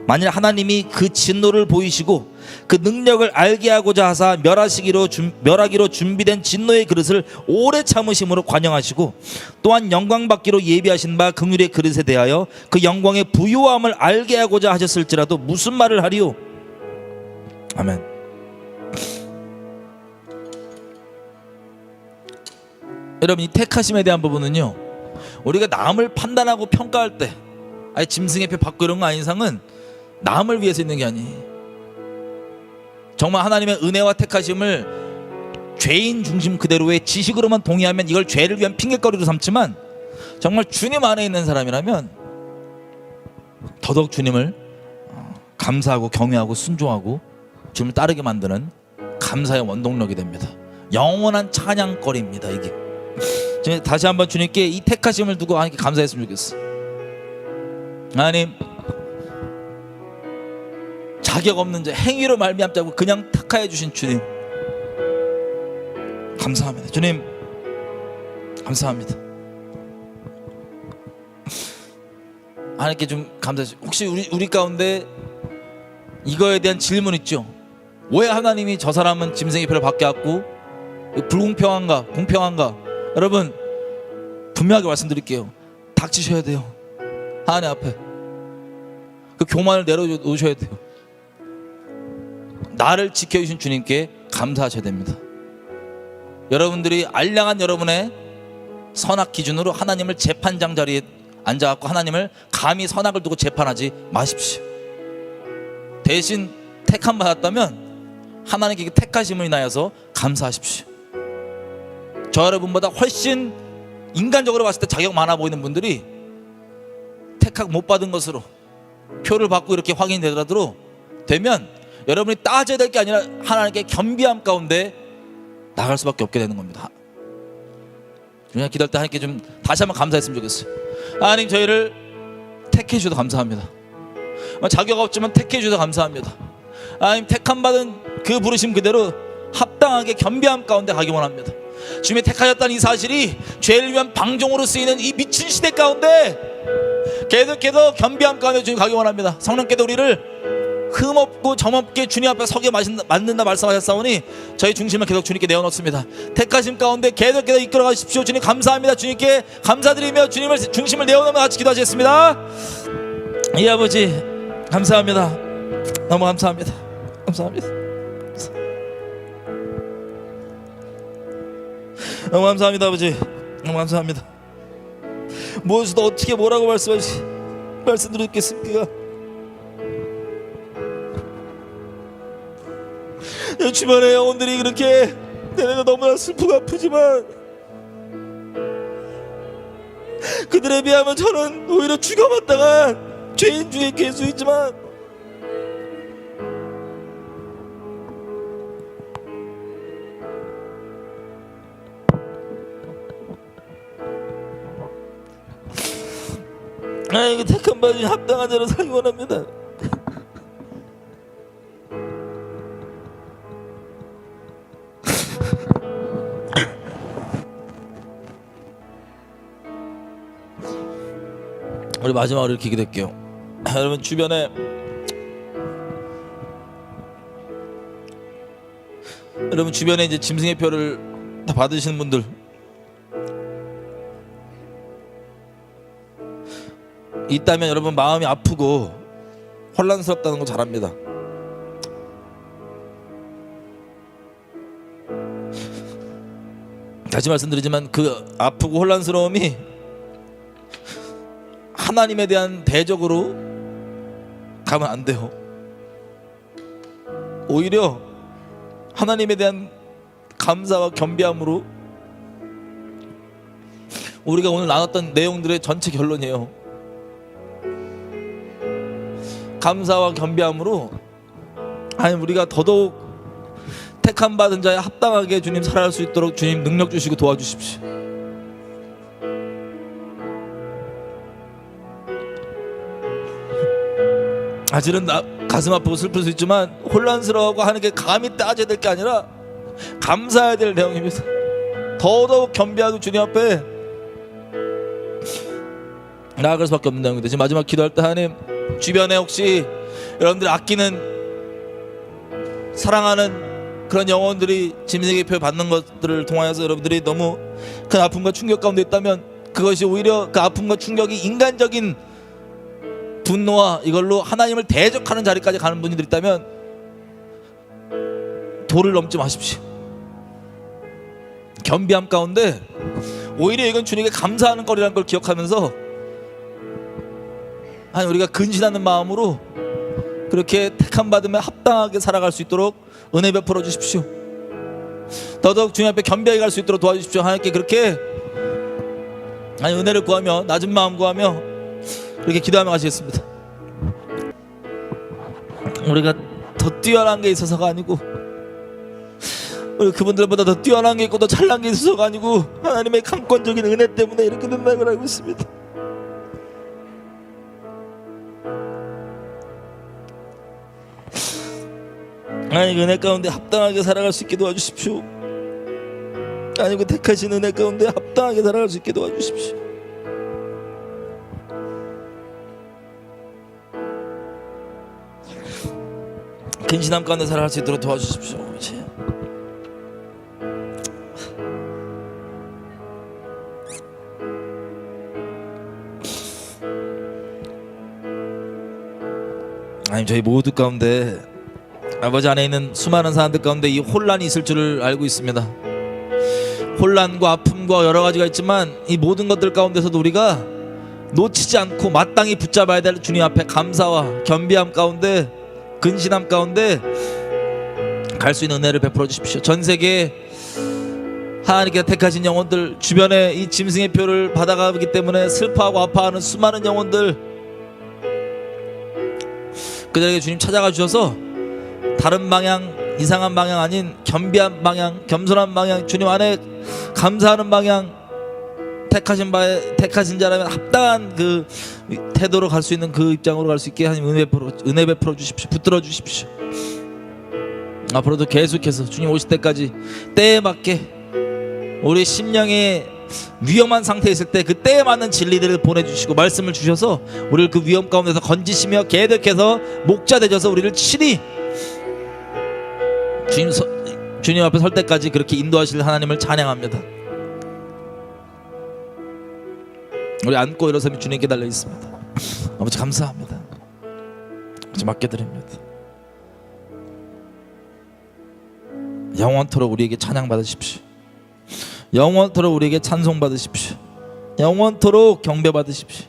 S1: 만일 하나님이 그 진노를 보이시고 그 능력을 알게 하고자 하사 멸하기로 준비된 진노의 그릇을 오래 참으심으로 관영하시고 또한 영광 받기로 예비하신 바 긍휼의 그릇에 대하여 그 영광의 부요함을 알게 하고자 하셨을지라도 무슨 말을 하리요? 아멘. 여러분 이 택하심에 대한 부분은요 우리가 남을 판단하고 평가할 때 아예 짐승의 표 받고 이런 거 아닌 이상은 남을 위해서 있는 게 아니에요. 정말 하나님의 은혜와 택하심을 죄인 중심 그대로의 지식으로만 동의하면 이걸 죄를 위한 핑계거리로 삼지만 정말 주님 안에 있는 사람이라면 더더욱 주님을 감사하고 경외하고 순종하고 주님을 따르게 만드는 감사의 원동력이 됩니다. 영원한 찬양거리입니다. 이게 다시 한번 주님께 이 택하심을 두고 하나님께 감사했으면 좋겠어. 하나님 자격 없는 자 행위로 말미암지 않고 그냥 택하여 주신 주님 감사합니다. 주님 감사합니다. 하나님께 좀 감사해주세요. 혹시 우리 가운데 이거에 대한 질문 있죠? 왜 하나님이 저 사람은 짐승의 표를 받게 하고 불공평한가 공평한가? 여러분 분명하게 말씀드릴게요. 닥치셔야 돼요. 하나님 앞에 그 교만을 내려놓으셔야 돼요. 나를 지켜주신 주님께 감사하셔야 됩니다. 여러분들이 알량한 여러분의 선악 기준으로 하나님을 재판장 자리에 앉아갖고 하나님을 감히 선악을 두고 재판하지 마십시오. 대신 택함 받았다면 하나님께 택하심을 인하여서 감사하십시오. 저 여러분보다 훨씬 인간적으로 봤을 때 자격 많아 보이는 분들이 택함 못 받은 것으로 표를 받고 이렇게 확인이 되더라도 되면 여러분이 따져야 될 게 아니라 하나님께 겸비함 가운데 나갈 수밖에 없게 되는 겁니다. 그냥 기도할 때 하나님께 좀 다시 한번 감사했으면 좋겠어요. 하나님 저희를 택해 주셔서 감사합니다. 자격 없지만 택해 주셔서 감사합니다. 하나님 택함 받은 그 부르심 그대로 합당하게 겸비함 가운데 가기 원합니다. 주님이 택하셨다는 이 사실이 죄를 위한 방종으로 쓰이는 이 미친 시대 가운데 계속해서 겸비함 가운데 주님 가기 원합니다. 성령께서 우리를 흠없고 점없게 주님 앞에 서게 만든다 말씀하셨사오니 저희 중심을 계속 주님께 내어놓습니다. 택하심 가운데 계속해서 이끌어 가십시오. 주님 감사합니다. 주님께 감사드리며 주님을 중심을 내어놓으며 같이 기도하시겠습니다. 이 아버지 감사합니다. 너무 감사합니다. 감사합니다. 너무 감사합니다. 아버지 너무 감사합니다. 무엇도 어떻게 뭐라고 말씀하시 말씀드리겠습니다. 내 주변의 영혼들이 그렇게 내가 너무나 슬프고 아프지만 그들에 비하면 저는 오히려 죽어마땅한 죄인 중에 괴수이지만 하나님께 택한 바 중에 합당한 자로 살기 원합니다. 우리 마지막으로 이렇게 기도할게요. 여러분 주변에 이제 짐승의 표를 다 받으시는 분들 있다면 여러분 마음이 아프고 혼란스럽다는 거 잘 압니다. 다시 말씀드리지만 그 아프고 혼란스러움이 하나님에 대한 대적으로 가면 안 돼요. 오히려 하나님에 대한 감사와 겸비함으로 우리가 오늘 나눴던 내용들의 전체 결론이에요. 감사와 겸비함으로 하나님 우리가 더더욱 택함 받은 자에 합당하게 주님 살아갈 수 있도록 주님 능력 주시고 도와주십시오. 사실은 가슴 아프고 슬플 수 있지만 혼란스러워하고 하는 게 감히 따져야 될 게 아니라 감사해야 될 내용입니다. 더더욱 겸비하고 주님 앞에 나아갈 수밖에 없는 내용입니다. 지금 마지막 기도할 때 하나님 주변에 혹시 여러분들이 아끼는 사랑하는 그런 영혼들이 짐승의 표 받는 것들을 통하여서 여러분들이 너무 큰 아픔과 충격 가운데 있다면 그것이 오히려 그 아픔과 충격이 인간적인 분노와 이걸로 하나님을 대적하는 자리까지 가는 분들이 있다면 도를 넘지 마십시오. 겸비함 가운데 오히려 이건 주님께 감사하는 거리라는 걸 기억하면서 아니 우리가 근신하는 마음으로 그렇게 택함 받으면 합당하게 살아갈 수 있도록 은혜 베풀어 주십시오. 더더욱 주님 앞에 겸비하게 갈 수 있도록 도와주십시오. 하나님께 그렇게 아니 은혜를 구하며 낮은 마음 구하며 그렇게 기도하며 가시겠습니다. 우리가 더 뛰어난 게 있어서가 아니고 우리 그분들보다 더 뛰어난 게 있고 더 잘난 게 있어서가 아니고 하나님의 강권적인 은혜 때문에 이렇게 된다는 걸 알고 있습니다. 하나님 은혜 가운데 합당하게 살아갈 수 있게 도와주십시오. 하나님 그 택하신 은혜 가운데 합당하게 살아갈 수 있게 도와주십시오. 근신함 가운데 살아갈 수 있도록 도와주십시오. 하나님 저희 모두 가운데 아버지 안에 있는 수많은 사람들 가운데 이 혼란이 있을 줄을 알고 있습니다. 혼란과 아픔과 여러 가지가 있지만 이 모든 것들 가운데서도 우리가 놓치지 않고 마땅히 붙잡아야 될 주님 앞에 감사와 겸비함 가운데 근신함 가운데 갈 수 있는 은혜를 베풀어 주십시오. 전 세계에 하나님께서 택하신 영혼들 주변에 이 짐승의 표를 받아가기 때문에 슬퍼하고 아파하는 수많은 영혼들 그들에게 주님 찾아가 주셔서 다른 방향 이상한 방향 아닌 겸비한 방향 겸손한 방향 주님 안에 감사하는 방향 택하신 자라면 합당한 그 태도로 갈 수 있는 그 입장으로 갈 수 있게 하나님 은혜 베풀어 주십시오. 붙들어 주십시오. 앞으로도 계속해서 주님 오실 때까지 때에 맞게 우리 심령의 위험한 상태에 있을 때 그 때에 맞는 진리들을 보내주시고 말씀을 주셔서 우리를 그 위험 가운데서 건지시며 계속해서 목자 되셔서 우리를 친히 주님 앞에 설 때까지 그렇게 인도하실 하나님을 찬양합니다. 우리 앉고 일어서면 주님께 달려 있습니다. 아버지 감사합니다. 아버지 맡겨드립니다. 영원토록 우리에게 찬양 받으십시오. 영원토록 우리에게 찬송 받으십시오. 영원토록 경배 받으십시오.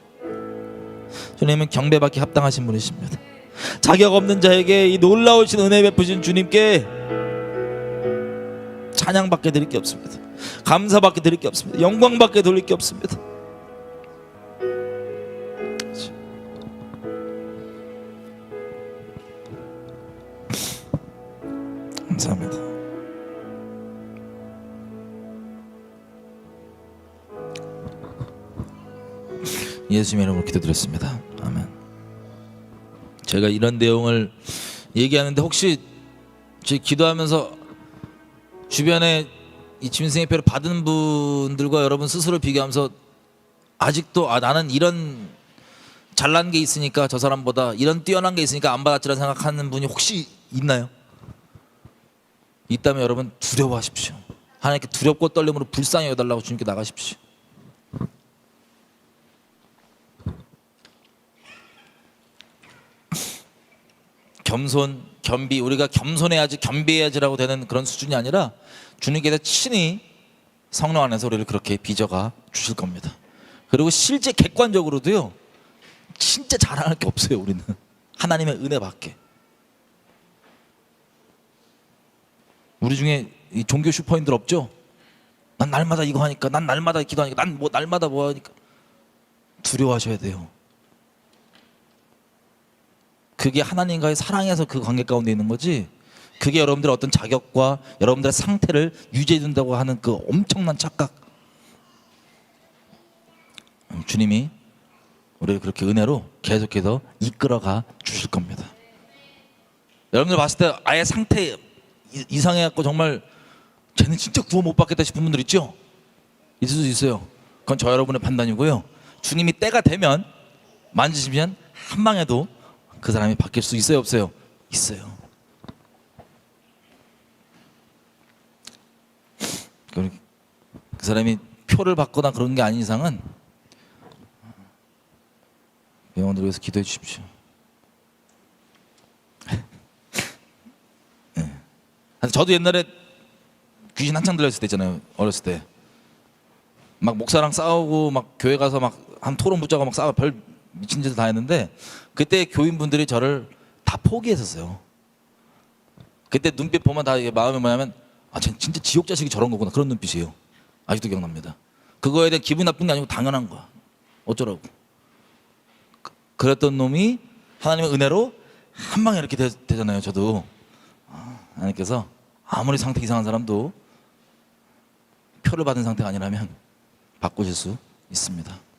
S1: 주님은 경배받기 합당하신 분이십니다. 자격 없는 자에게 이 놀라우신 은혜 베푸신 주님께 찬양밖에 드릴 게 없습니다. 감사밖에 드릴 게 없습니다. 영광밖에 돌릴 게 없습니다. 감사합니다. 예수님의 이름으로 기도드렸습니다. 아멘. 제가 이런 내용을 얘기하는데 혹시 제 기도하면서 주변에 이 주민생애표를 받은 분들과 여러분 스스로 비교하면서 아직도 나는 이런 잘난 게 있으니까 저 사람보다 이런 뛰어난 게 있으니까 안 받았지라 생각하는 분이 혹시 있나요? 있다면 여러분 두려워하십시오. 하나님께 두렵고 떨림으로 불쌍히 여달라고 주님께 나가십시오. 겸손, 겸비, 우리가 겸손해야지 겸비해야지라고 되는 그런 수준이 아니라 주님께서 친히 성령 안에서 우리를 그렇게 빚어가 주실 겁니다. 그리고 실제 객관적으로도요, 진짜 자랑할 게 없어요. 우리는 하나님의 은혜밖에. 우리 중에 이 종교 슈퍼인들 없죠? 난 날마다 이거 하니까, 난 날마다 기도하니까, 난 뭐 날마다 뭐 하니까. 두려워하셔야 돼요. 그게 하나님과의 사랑에서 그 관계 가운데 있는 거지, 그게 여러분들의 어떤 자격과 여러분들의 상태를 유지해 준다고 하는 그 엄청난 착각. 주님이 우리를 그렇게 은혜로 계속해서 이끌어가 주실 겁니다. 여러분들 봤을 때 아예 상태 이상해갖고 정말 쟤는 진짜 구원 못 받겠다 싶은 분들 있죠? 있을 수 있어요. 그건 저 여러분의 판단이고요. 주님이 때가 되면 만지시면 한 방에도 그 사람이 바뀔 수 있어요, 없어요? 있어요. 그 사람이 표를 받거나 그런 게 아닌 이상은 영혼들 위해서 기도해 주십시오. 네. 저도 옛날에 귀신 한창 들렸을 때 있잖아요. 어렸을 때 막 목사랑 싸우고 막 교회 가서 막 한 토론 붙자고 막 싸워 별 미친 짓을 다 했는데, 그때 교인분들이 저를 다 포기했었어요. 그때 눈빛 보면 다 마음이 뭐냐면, 아, 쟤 진짜 지옥 자식이 저런 거구나, 그런 눈빛이에요. 아직도 기억납니다. 그거에 대해 기분 나쁜 게 아니고 당연한 거야. 어쩌라고. 그랬던 놈이 하나님의 은혜로 한 방에 이렇게 되잖아요. 저도 하나님께서 아무리 상태 이상한 사람도 표를 받은 상태가 아니라면 바꾸실 수 있습니다.